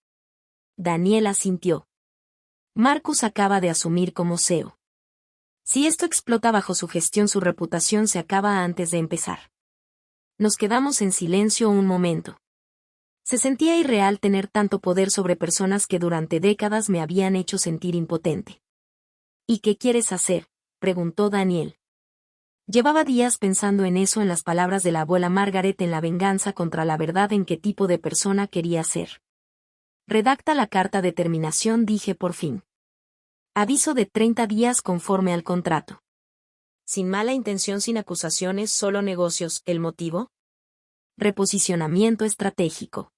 Daniel asintió. Marcus acaba de asumir como CEO. Si esto explota bajo su gestión, su reputación se acaba antes de empezar. Nos quedamos en silencio un momento. Se sentía irreal tener tanto poder sobre personas que durante décadas me habían hecho sentir impotente. ¿Y qué quieres hacer?, preguntó Daniel. Llevaba días pensando en eso, en las palabras de la abuela Margaret, en la venganza contra la verdad, en qué tipo de persona quería ser. Redacta la carta de terminación, dije por fin. Aviso de 30 días conforme al contrato. Sin mala intención, sin acusaciones, solo negocios. ¿El motivo? Reposicionamiento estratégico.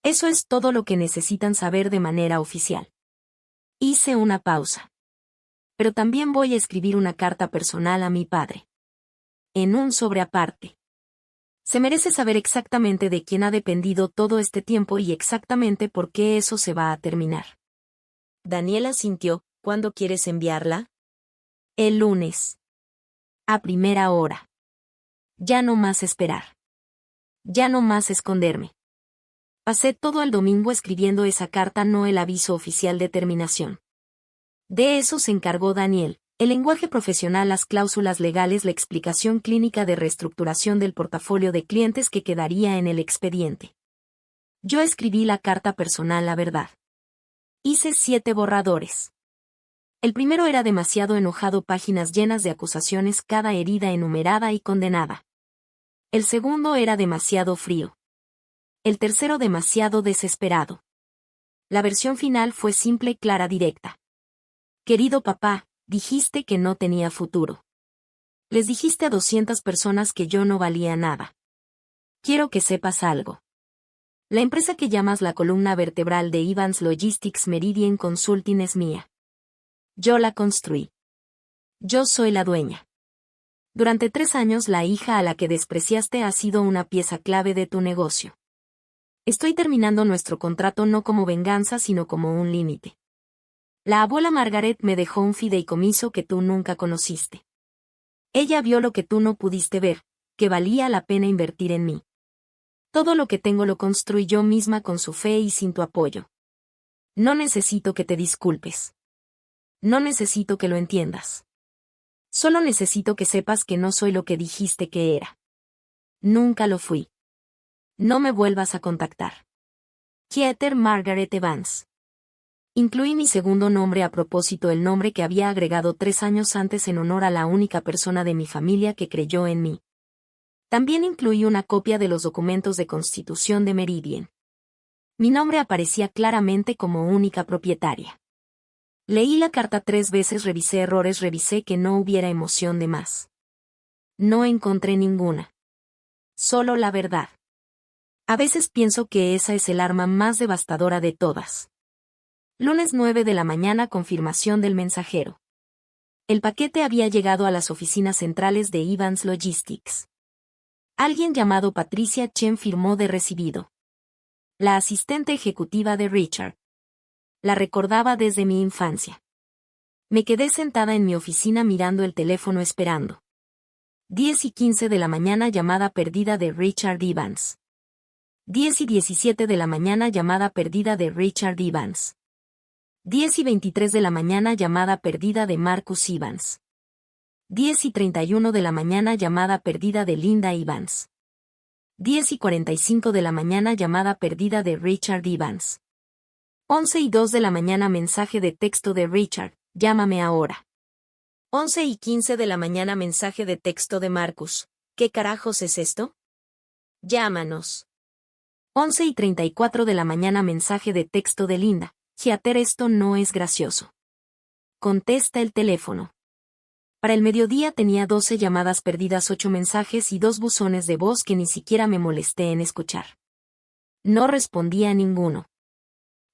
Eso es todo lo que necesitan saber de manera oficial. Hice una pausa. Pero también voy a escribir una carta personal a mi padre. En un sobre aparte. Se merece saber exactamente de quién ha dependido todo este tiempo y exactamente por qué eso se va a terminar. Daniela asintió. ¿Cuándo quieres enviarla? El lunes. A primera hora. Ya no más esperar. Ya no más esconderme. Pasé todo el domingo escribiendo esa carta, no el aviso oficial de terminación. De eso se encargó Daniel, el lenguaje profesional, las cláusulas legales, la explicación clínica de reestructuración del portafolio de clientes que quedaría en el expediente. Yo escribí la carta personal, la verdad. Hice 7 borradores. El primero era demasiado enojado, páginas llenas de acusaciones, cada herida enumerada y condenada. El segundo era demasiado frío. El tercero demasiado desesperado. La versión final fue simple, clara, directa. Querido papá, dijiste que no tenía futuro. Les dijiste a 200 personas que yo no valía nada. Quiero que sepas algo. La empresa que llamas la columna vertebral de Evans Logistics Meridian Consulting es mía. Yo la construí. Yo soy la dueña. Durante 3 años la hija a la que despreciaste ha sido una pieza clave de tu negocio. Estoy terminando nuestro contrato no como venganza sino como un límite. La abuela Margaret me dejó un fideicomiso que tú nunca conociste. Ella vio lo que tú no pudiste ver, que valía la pena invertir en mí. Todo lo que tengo lo construí yo misma con su fe y sin tu apoyo. No necesito que te disculpes. No necesito que lo entiendas. Solo necesito que sepas que no soy lo que dijiste que era. Nunca lo fui. No me vuelvas a contactar. Keter Margaret Evans. Incluí mi segundo nombre a propósito, el nombre que había agregado 3 años antes en honor a la única persona de mi familia que creyó en mí. También incluí una copia de los documentos de constitución de Meridian. Mi nombre aparecía claramente como única propietaria. Leí la carta 3 veces, revisé errores, revisé que no hubiera emoción de más. No encontré ninguna. Solo la verdad. A veces pienso que esa es el arma más devastadora de todas. Lunes 9 de la mañana, confirmación del mensajero. El paquete había llegado a las oficinas centrales de Evans Logistics. Alguien llamado Patricia Chen firmó de recibido. La asistente ejecutiva de Richard. La recordaba desde mi infancia. Me quedé sentada en mi oficina mirando el teléfono esperando. 10:15 de la mañana, llamada perdida de Richard Evans. 10:17 de la mañana, llamada perdida de Richard Evans. 10:23 de la mañana, llamada perdida de Marcus Evans. 10:31 de la mañana, llamada perdida de Linda Evans. 10:45 de la mañana, llamada perdida de Richard Evans. 11:02 de la mañana, mensaje de texto de Richard, llámame ahora. 11:15 de la mañana, mensaje de texto de Marcus, ¿qué carajos es esto? Llámanos. 11:34 de la mañana, mensaje de texto de Linda, Keter, esto no es gracioso. Contesta el teléfono. Para el mediodía tenía 12 llamadas perdidas, 8 mensajes y 2 buzones de voz que ni siquiera me molesté en escuchar. No respondía a ninguno.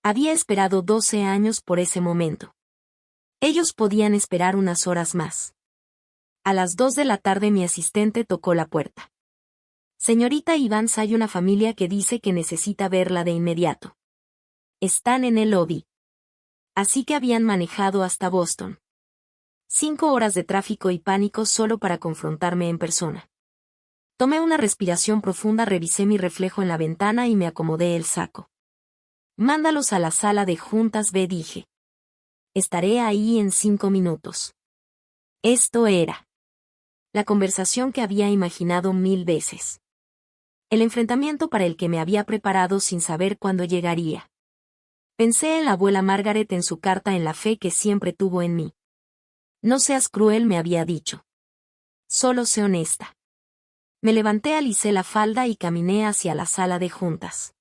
Había esperado 12 años por ese momento. Ellos podían esperar unas horas más. A las 2 de la tarde mi asistente tocó la puerta. Señorita Evans, hay una familia que dice que necesita verla de inmediato. Están en el lobby. Así que habían manejado hasta Boston. 5 horas de tráfico y pánico solo para confrontarme en persona. Tomé una respiración profunda, revisé mi reflejo en la ventana y me acomodé el saco. Mándalos a la sala de juntas B, dije. Estaré ahí en 5 minutos. Esto era la conversación que había imaginado 1000 veces. El enfrentamiento para el que me había preparado sin saber cuándo llegaría. Pensé en la abuela Margaret, en su carta, en la fe que siempre tuvo en mí. No seas cruel, me había dicho. Solo sé honesta. Me levanté, alicé la falda y caminé hacia la sala de juntas.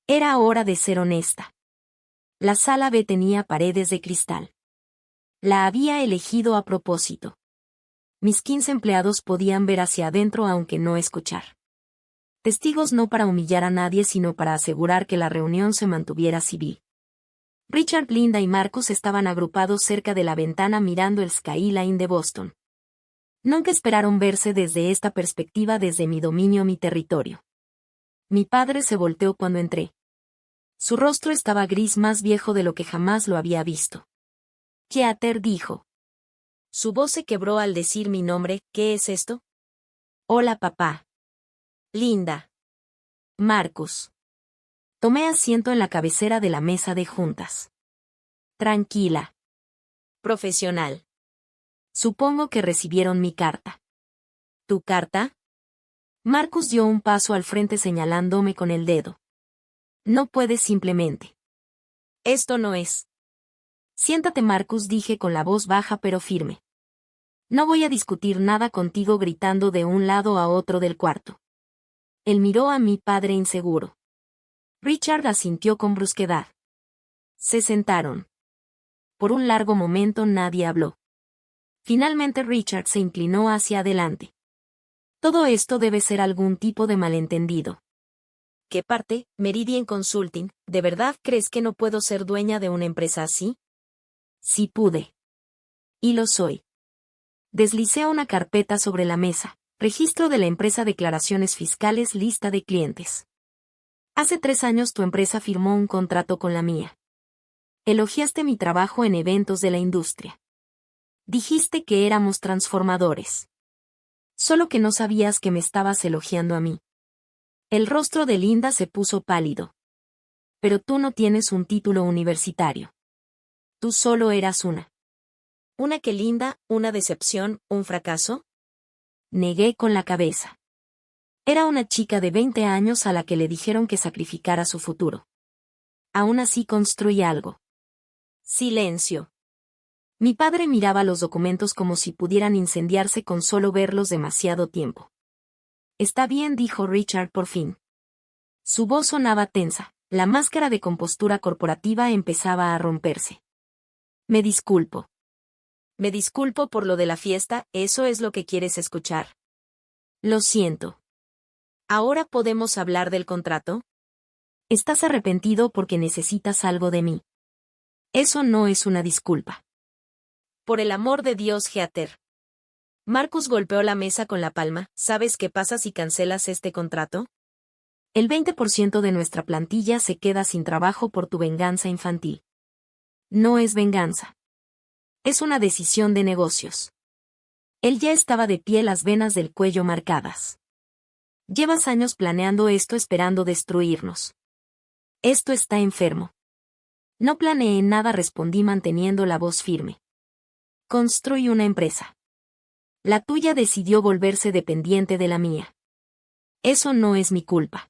Era hora de ser honesta. La sala B tenía paredes de cristal. La había elegido a propósito. Mis 15 empleados podían ver hacia adentro aunque no escuchar. Testigos no para humillar a nadie sino para asegurar que la reunión se mantuviera civil. Richard, Linda y Marcus estaban agrupados cerca de la ventana mirando el skyline de Boston. Nunca esperaron verse desde esta perspectiva, desde mi dominio, mi territorio. Mi padre se volteó cuando entré. Su rostro estaba gris, más viejo de lo que jamás lo había visto. Keter, dijo. Su voz se quebró al decir mi nombre. ¿Qué es esto? Hola, papá. Linda. Marcus. Tomé asiento en la cabecera de la mesa de juntas. Tranquila. Profesional. Supongo que recibieron mi carta. ¿Tu carta? Marcus dio un paso al frente señalándome con el dedo. No puedes simplemente. Esto no es. Siéntate, Marcus, dije con la voz baja pero firme. No voy a discutir nada contigo, gritando de un lado a otro del cuarto. Él miró a mi padre inseguro. Richard asintió con brusquedad. Se sentaron. Por un largo momento nadie habló. Finalmente Richard se inclinó hacia adelante. Todo esto debe ser algún tipo de malentendido. ¿Qué parte, Meridian Consulting? ¿De verdad crees que no puedo ser dueña de una empresa así? Sí pude. Y lo soy. Deslicé una carpeta sobre la mesa. Registro de la empresa, declaraciones fiscales, lista de clientes. Hace 3 años tu empresa firmó un contrato con la mía. Elogiaste mi trabajo en eventos de la industria. Dijiste que éramos transformadores. Solo que no sabías que me estabas elogiando a mí. El rostro de Linda se puso pálido. Pero tú no tienes un título universitario. Tú solo eras una. ¿Una qué, Linda? ¿Una decepción? ¿Un fracaso? Negué con la cabeza. Era una chica de 20 años a la que le dijeron que sacrificara su futuro. Aún así construí algo. Silencio. Mi padre miraba los documentos como si pudieran incendiarse con solo verlos demasiado tiempo. Está bien, dijo Richard por fin. Su voz sonaba tensa, la máscara de compostura corporativa empezaba a romperse. Me disculpo. Me disculpo por lo de la fiesta, ¿eso es lo que quieres escuchar? Lo siento. ¿Ahora podemos hablar del contrato? Estás arrepentido porque necesitas algo de mí. Eso no es una disculpa. Por el amor de Dios, Heather. Marcus golpeó la mesa con la palma. ¿Sabes qué pasa si cancelas este contrato? El 20% de nuestra plantilla se queda sin trabajo por tu venganza infantil. No es venganza. Es una decisión de negocios. Él ya estaba de pie, las venas del cuello marcadas. Llevas años planeando esto, esperando destruirnos. Esto está enfermo. No planeé nada, respondí manteniendo la voz firme. Construí una empresa. La tuya decidió volverse dependiente de la mía. Eso no es mi culpa.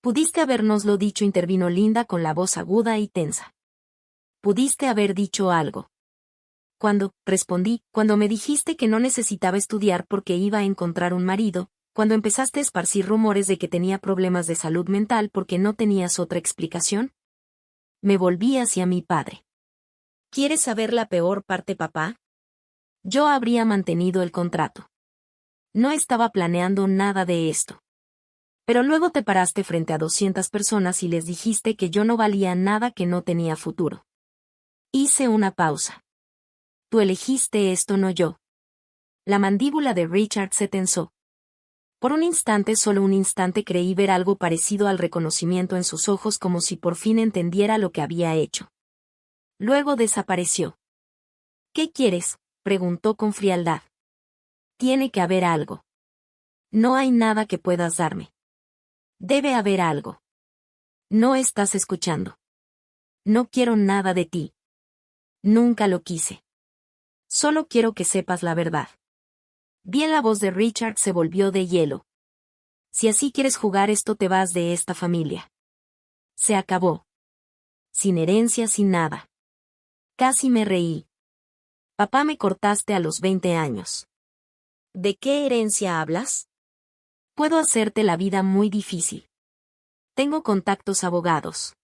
Pudiste habérnoslo dicho, intervino Linda con la voz aguda y tensa. Pudiste haber dicho algo. Cuando, respondí, cuando me dijiste que no necesitaba estudiar porque iba a encontrar un marido, cuando empezaste a esparcir rumores de que tenía problemas de salud mental porque no tenías otra explicación. Me volví hacia mi padre. ¿Quieres saber la peor parte, papá? Yo habría mantenido el contrato. No estaba planeando nada de esto. Pero luego te paraste frente a 200 personas y les dijiste que yo no valía nada, que no tenía futuro. Hice una pausa. Tú elegiste esto, no yo. La mandíbula de Richard se tensó. Por un instante, solo un instante, creí ver algo parecido al reconocimiento en sus ojos, como si por fin entendiera lo que había hecho. Luego desapareció. ¿Qué quieres?, preguntó con frialdad. Tiene que haber algo. No hay nada que puedas darme. Debe haber algo. No estás escuchando. No quiero nada de ti. Nunca lo quise. Solo quiero que sepas la verdad. Bien, la voz de Richard se volvió de hielo. Si así quieres jugar esto, te vas de esta familia. Se acabó. Sin herencia, sin nada. Casi me reí. Papá, me cortaste a los 20 años. ¿De qué herencia hablas? Puedo hacerte la vida muy difícil. Tengo contactos abogados.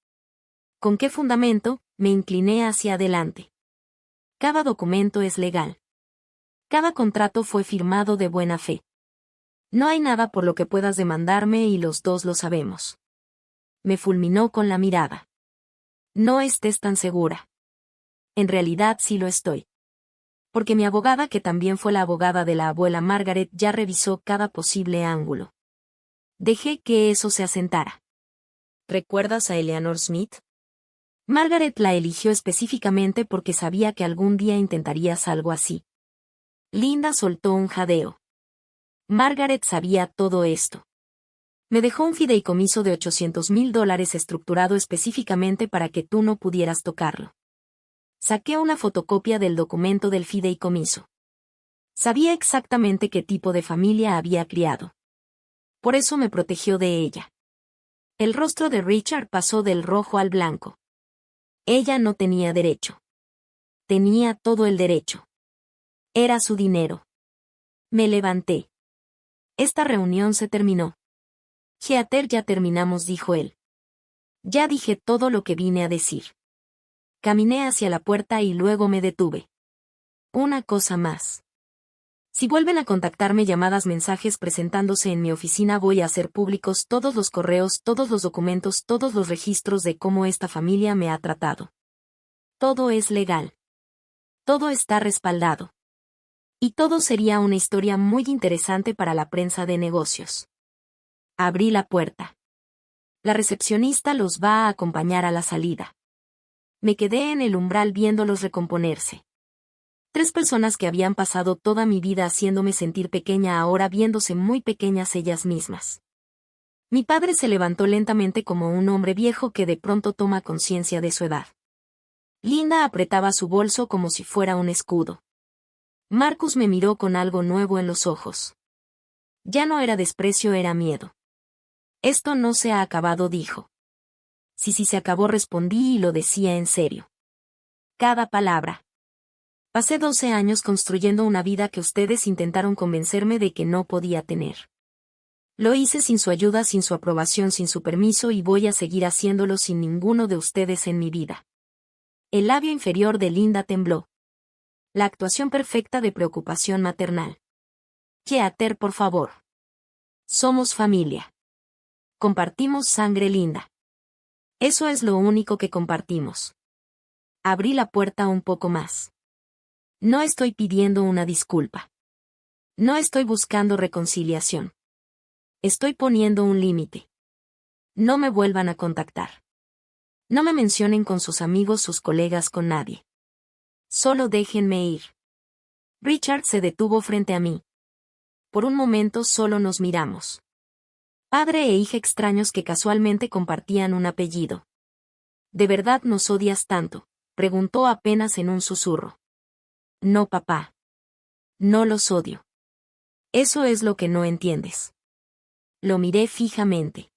¿Con qué fundamento? Me incliné hacia adelante. Cada documento es legal. Cada contrato fue firmado de buena fe. No hay nada por lo que puedas demandarme y los dos lo sabemos. Me fulminó con la mirada. No estés tan segura. En realidad sí lo estoy. Porque mi abogada, que también fue la abogada de la abuela Margaret, ya revisó cada posible ángulo. Dejé que eso se asentara. ¿Recuerdas a Eleanor Smith? Margaret la eligió específicamente porque sabía que algún día intentarías algo así. Linda soltó un jadeo. Margaret sabía todo esto. Me dejó un fideicomiso de $800,000 estructurado específicamente para que tú no pudieras tocarlo. Saqué una fotocopia del documento del fideicomiso. Sabía exactamente qué tipo de familia había criado. Por eso me protegió de ella. El rostro de Richard pasó del rojo al blanco. Ella no tenía derecho. Tenía todo el derecho. Era su dinero. Me levanté. Esta reunión se terminó. Heather, ya terminamos, dijo él. Ya dije todo lo que vine a decir. Caminé hacia la puerta y luego me detuve. Una cosa más. Si vuelven a contactarme llamadas, mensajes presentándose en mi oficina, voy a hacer públicos todos los correos, todos los documentos, todos los registros de cómo esta familia me ha tratado. Todo es legal. Todo está respaldado. Y todo sería una historia muy interesante para la prensa de negocios. Abrí la puerta. La recepcionista los va a acompañar a la salida. Me quedé en el umbral viéndolos recomponerse. 3 personas que habían pasado toda mi vida haciéndome sentir pequeña, ahora viéndose muy pequeñas ellas mismas. Mi padre se levantó lentamente como un hombre viejo que de pronto toma conciencia de su edad. Linda apretaba su bolso como si fuera un escudo. Marcus me miró con algo nuevo en los ojos. Ya no era desprecio, era miedo. Esto no se ha acabado, dijo. Sí, se acabó, respondí, y lo decía en serio. Cada palabra. Pasé 12 años construyendo una vida que ustedes intentaron convencerme de que no podía tener. Lo hice sin su ayuda, sin su aprobación, sin su permiso, y voy a seguir haciéndolo sin ninguno de ustedes en mi vida. El labio inferior de Linda tembló. La actuación perfecta de preocupación maternal. Heather, por favor. Somos familia. Compartimos sangre, Linda. Eso es lo único que compartimos. Abrí la puerta un poco más. No estoy pidiendo una disculpa. No estoy buscando reconciliación. Estoy poniendo un límite. No me vuelvan a contactar. No me mencionen con sus amigos, sus colegas, con nadie. Solo déjenme ir. Richard se detuvo frente a mí. Por un momento solo nos miramos. Padre e hija extraños que casualmente compartían un apellido. ¿De verdad nos odias tanto?, preguntó apenas en un susurro. No, papá. No los odio. Eso es lo que no entiendes. Lo miré fijamente.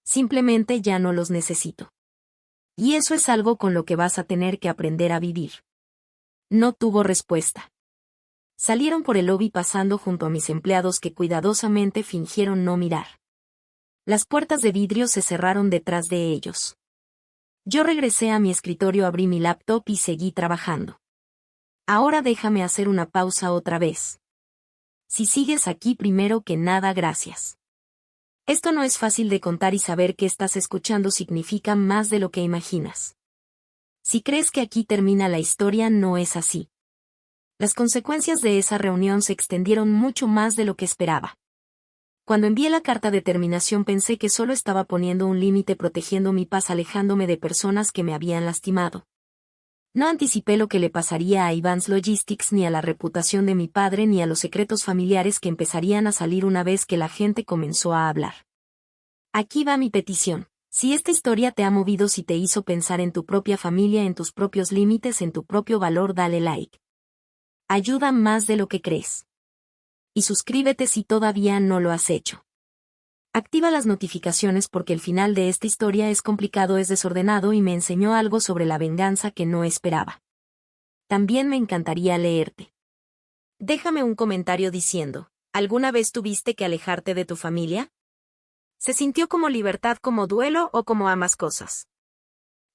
Simplemente ya no los necesito. Y eso es algo con lo que vas a tener que aprender a vivir. No tuvo respuesta. Salieron por el lobby pasando junto a mis empleados que cuidadosamente fingieron no mirar. Las puertas de vidrio se cerraron detrás de ellos. Yo regresé a mi escritorio, abrí mi laptop y seguí trabajando. Ahora déjame hacer una pausa otra vez. Si sigues aquí, primero que nada, gracias. Esto no es fácil de contar y saber que estás escuchando significa más de lo que imaginas. Si crees que aquí termina la historia, no es así. Las consecuencias de esa reunión se extendieron mucho más de lo que esperaba. Cuando envié la carta de terminación pensé que solo estaba poniendo un límite, protegiendo mi paz, alejándome de personas que me habían lastimado. No anticipé lo que le pasaría a Evans Logistics, ni a la reputación de mi padre, ni a los secretos familiares que empezarían a salir una vez que la gente comenzó a hablar. Aquí va mi petición. Si esta historia te ha movido, si te hizo pensar en tu propia familia, en tus propios límites, en tu propio valor, dale like. Ayuda más de lo que crees. Y suscríbete si todavía no lo has hecho. Activa las notificaciones porque el final de esta historia es complicado, es desordenado y me enseñó algo sobre la venganza que no esperaba. También me encantaría leerte. Déjame un comentario diciendo, ¿alguna vez tuviste que alejarte de tu familia? ¿Se sintió como libertad, como duelo o como ambas cosas?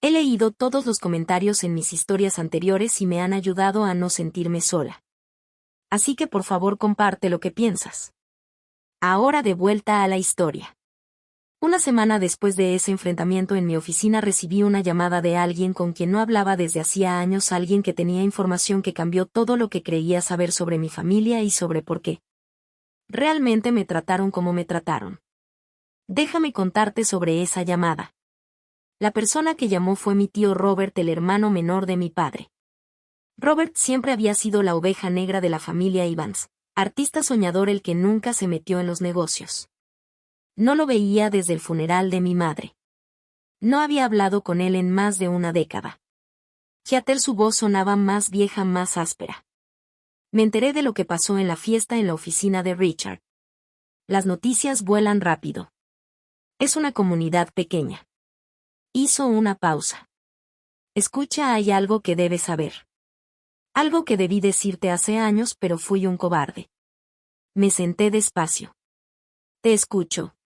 He leído todos los comentarios en mis historias anteriores y me han ayudado a no sentirme sola. Así que por favor comparte lo que piensas. Ahora de vuelta a la historia. Una semana después de ese enfrentamiento en mi oficina recibí una llamada de alguien con quien no hablaba desde hacía años, alguien que tenía información que cambió todo lo que creía saber sobre mi familia y sobre por qué realmente me trataron como me trataron. Déjame contarte sobre esa llamada. La persona que llamó fue mi tío Robert, el hermano menor de mi padre. Robert siempre había sido la oveja negra de la familia Evans, artista soñador, el que nunca se metió en los negocios. No lo veía desde el funeral de mi madre. No había hablado con él en más de una década. Heather, su voz sonaba más vieja, más áspera. Me enteré de lo que pasó en la fiesta en la oficina de Richard. Las noticias vuelan rápido. Es una comunidad pequeña. Hizo una pausa. Escucha, hay algo que debes saber. Algo que debí decirte hace años, pero fui un cobarde. Me senté despacio. Te escucho.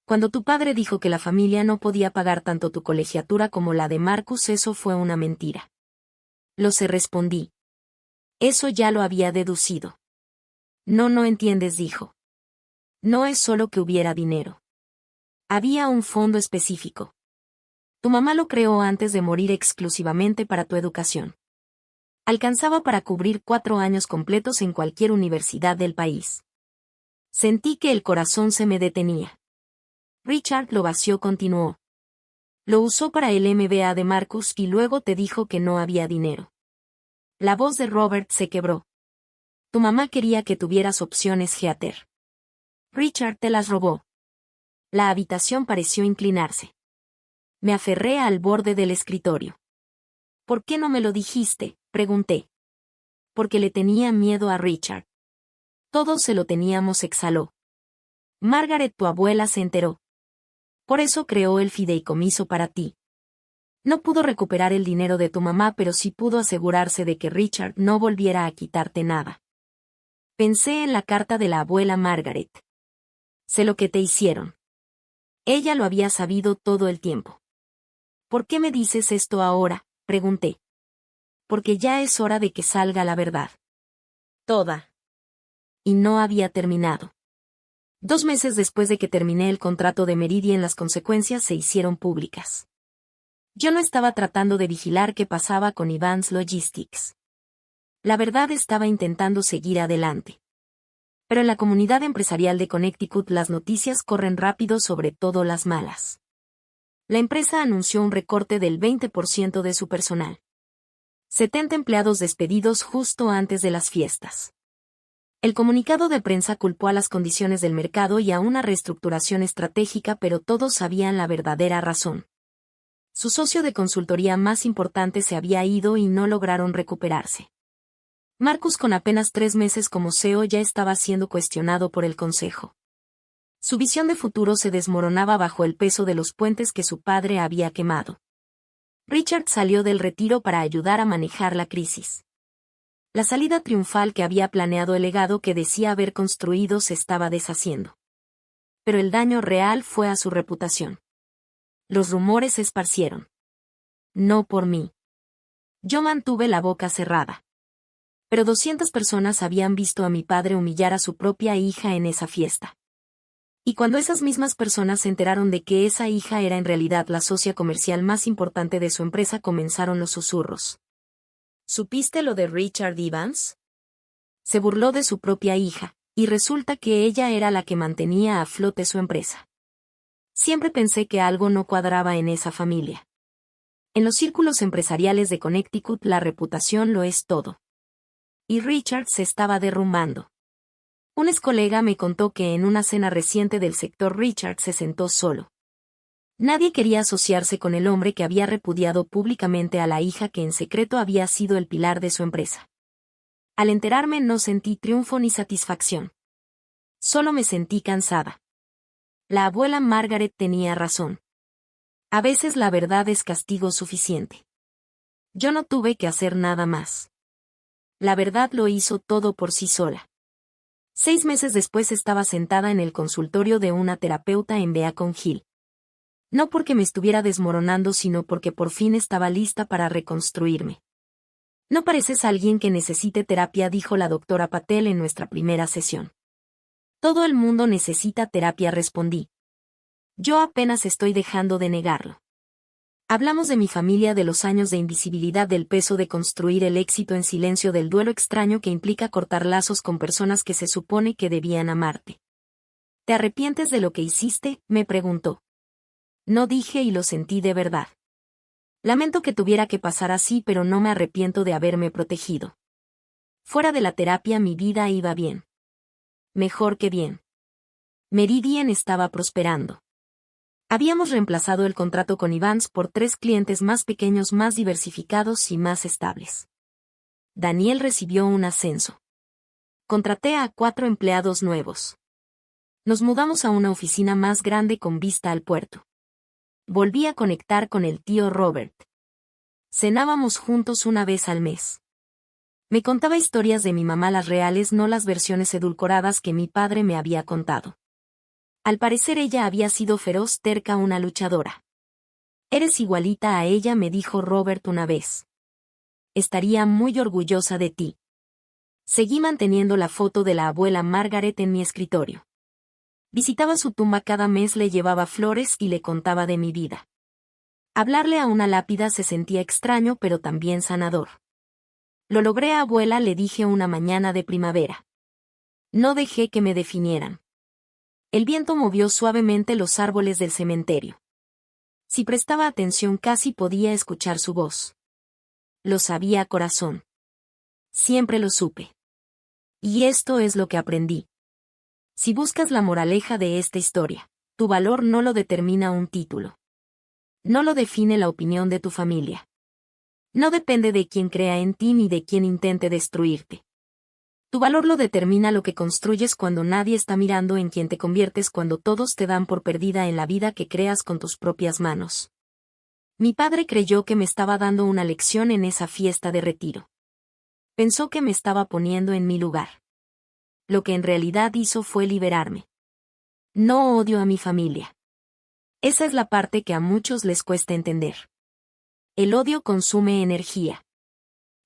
Cuando tu padre dijo que la familia no podía pagar tanto tu colegiatura como la de Marcus, eso fue una mentira. Lo sé, respondí. Eso ya lo había deducido. No entiendes, dijo. No es solo que hubiera dinero. Había un fondo específico. Tu mamá lo creó antes de morir exclusivamente para tu educación. Alcanzaba para cubrir 4 años completos en cualquier universidad del país. Sentí que el corazón se me detenía. Richard lo vació, continuó. Lo usó para el MBA de Marcus y luego te dijo que no había dinero. La voz de Robert se quebró. Tu mamá quería que tuvieras opciones, Heather. Richard te las robó. La habitación pareció inclinarse. Me aferré al borde del escritorio. ¿Por qué no me lo dijiste?, pregunté. Porque le tenía miedo a Richard. Todos se lo teníamos, exhaló. Margaret, tu abuela, se enteró. Por eso creó el fideicomiso para ti. No pudo recuperar el dinero de tu mamá, pero sí pudo asegurarse de que Richard no volviera a quitarte nada. Pensé en la carta de la abuela Margaret. Sé lo que te hicieron. Ella lo había sabido todo el tiempo. ¿Por qué me dices esto ahora?, pregunté. Porque ya es hora de que salga la verdad. Toda. Y no había terminado. 2 meses después de que terminé el contrato de Meridian, las consecuencias se hicieron públicas. Yo no estaba tratando de vigilar qué pasaba con Evans Logistics. La verdad, estaba intentando seguir adelante. Pero en la comunidad empresarial de Connecticut las noticias corren rápido, sobre todo las malas. La empresa anunció un recorte del 20% de su personal. 70 empleados despedidos justo antes de las fiestas. El comunicado de prensa culpó a las condiciones del mercado y a una reestructuración estratégica, pero todos sabían la verdadera razón. Su socio de consultoría más importante se había ido y no lograron recuperarse. Marcus, con apenas 3 meses como CEO, ya estaba siendo cuestionado por el consejo. Su visión de futuro se desmoronaba bajo el peso de los puentes que su padre había quemado. Richard salió del retiro para ayudar a manejar la crisis. La salida triunfal que había planeado, el legado que decía haber construido, se estaba deshaciendo. Pero el daño real fue a su reputación. Los rumores se esparcieron. No por mí. Yo mantuve la boca cerrada. Pero 200 personas habían visto a mi padre humillar a su propia hija en esa fiesta. Y cuando esas mismas personas se enteraron de que esa hija era en realidad la socia comercial más importante de su empresa, comenzaron los susurros. ¿Supiste lo de Richard Evans? Se burló de su propia hija, y resulta que ella era la que mantenía a flote su empresa. Siempre pensé que algo no cuadraba en esa familia. En los círculos empresariales de Connecticut la reputación lo es todo. Y Richard se estaba derrumbando. Un ex colega me contó que en una cena reciente del sector Richard se sentó solo. Nadie quería asociarse con el hombre que había repudiado públicamente a la hija, que en secreto había sido el pilar de su empresa. Al enterarme no sentí triunfo ni satisfacción. Solo me sentí cansada. La abuela Margaret tenía razón. A veces la verdad es castigo suficiente. Yo no tuve que hacer nada más. La verdad lo hizo todo por sí sola. 6 meses después estaba sentada en el consultorio de una terapeuta en Beacon Hill. No porque me estuviera desmoronando, sino porque por fin estaba lista para reconstruirme. No pareces alguien que necesite terapia, dijo la doctora Patel en nuestra primera sesión. Todo el mundo necesita terapia, respondí. Yo apenas estoy dejando de negarlo. Hablamos de mi familia, de los años de invisibilidad, del peso de construir el éxito en silencio, del duelo extraño que implica cortar lazos con personas que se supone que debían amarte. ¿Te arrepientes de lo que hiciste?, me preguntó. No, dije, y lo sentí de verdad. Lamento que tuviera que pasar así, pero no me arrepiento de haberme protegido. Fuera de la terapia mi vida iba bien. Mejor que bien. Meridian estaba prosperando. Habíamos reemplazado el contrato con Ivans por 3 clientes más pequeños, más diversificados y más estables. Daniel recibió un ascenso. Contraté a 4 empleados nuevos. Nos mudamos a una oficina más grande con vista al puerto. Volví a conectar con el tío Robert. Cenábamos juntos una vez al mes. Me contaba historias de mi mamá, las reales, no las versiones edulcoradas que mi padre me había contado. Al parecer ella había sido feroz, terca, una luchadora. Eres igualita a ella, me dijo Robert una vez. Estaría muy orgullosa de ti. Seguí manteniendo la foto de la abuela Margaret en mi escritorio. Visitaba su tumba cada mes, le llevaba flores y le contaba de mi vida. Hablarle a una lápida se sentía extraño pero también sanador. Lo logré, abuela, le dije una mañana de primavera. No dejé que me definieran. El viento movió suavemente los árboles del cementerio. Si prestaba atención casi podía escuchar su voz. Lo sabía a corazón. Siempre lo supe. Y esto es lo que aprendí. Si buscas la moraleja de esta historia, tu valor no lo determina un título. No lo define la opinión de tu familia. No depende de quien crea en ti ni de quien intente destruirte. Tu valor lo determina lo que construyes cuando nadie está mirando, en quien te conviertes cuando todos te dan por perdida, en la vida que creas con tus propias manos. Mi padre creyó que me estaba dando una lección en esa fiesta de retiro. Pensó que me estaba poniendo en mi lugar. Lo que en realidad hizo fue liberarme. No odio a mi familia. Esa es la parte que a muchos les cuesta entender. El odio consume energía.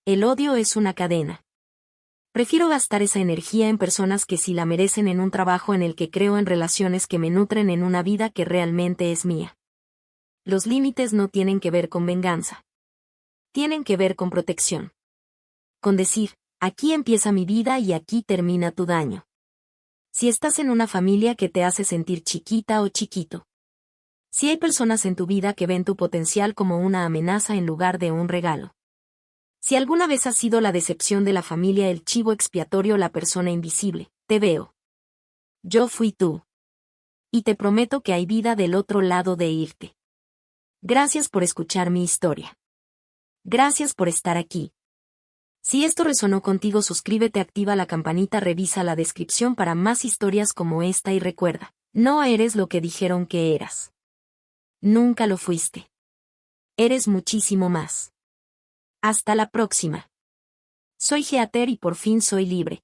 El odio es una cadena. Prefiero gastar esa energía en personas que sí la merecen, en un trabajo en el que creo, en relaciones que me nutren, en una vida que realmente es mía. Los límites no tienen que ver con venganza. Tienen que ver con protección. Con decir, aquí empieza mi vida y aquí termina tu daño. Si estás en una familia que te hace sentir chiquita o chiquito. Si hay personas en tu vida que ven tu potencial como una amenaza en lugar de un regalo. Si alguna vez has sido la decepción de la familia, el chivo expiatorio, la persona invisible, te veo. Yo fui tú. Y te prometo que hay vida del otro lado de irte. Gracias por escuchar mi historia. Gracias por estar aquí. Si esto resonó contigo, suscríbete, activa la campanita, revisa la descripción para más historias como esta y recuerda, no eres lo que dijeron que eras. Nunca lo fuiste. Eres muchísimo más. Hasta la próxima. Soy Geater y por fin soy libre.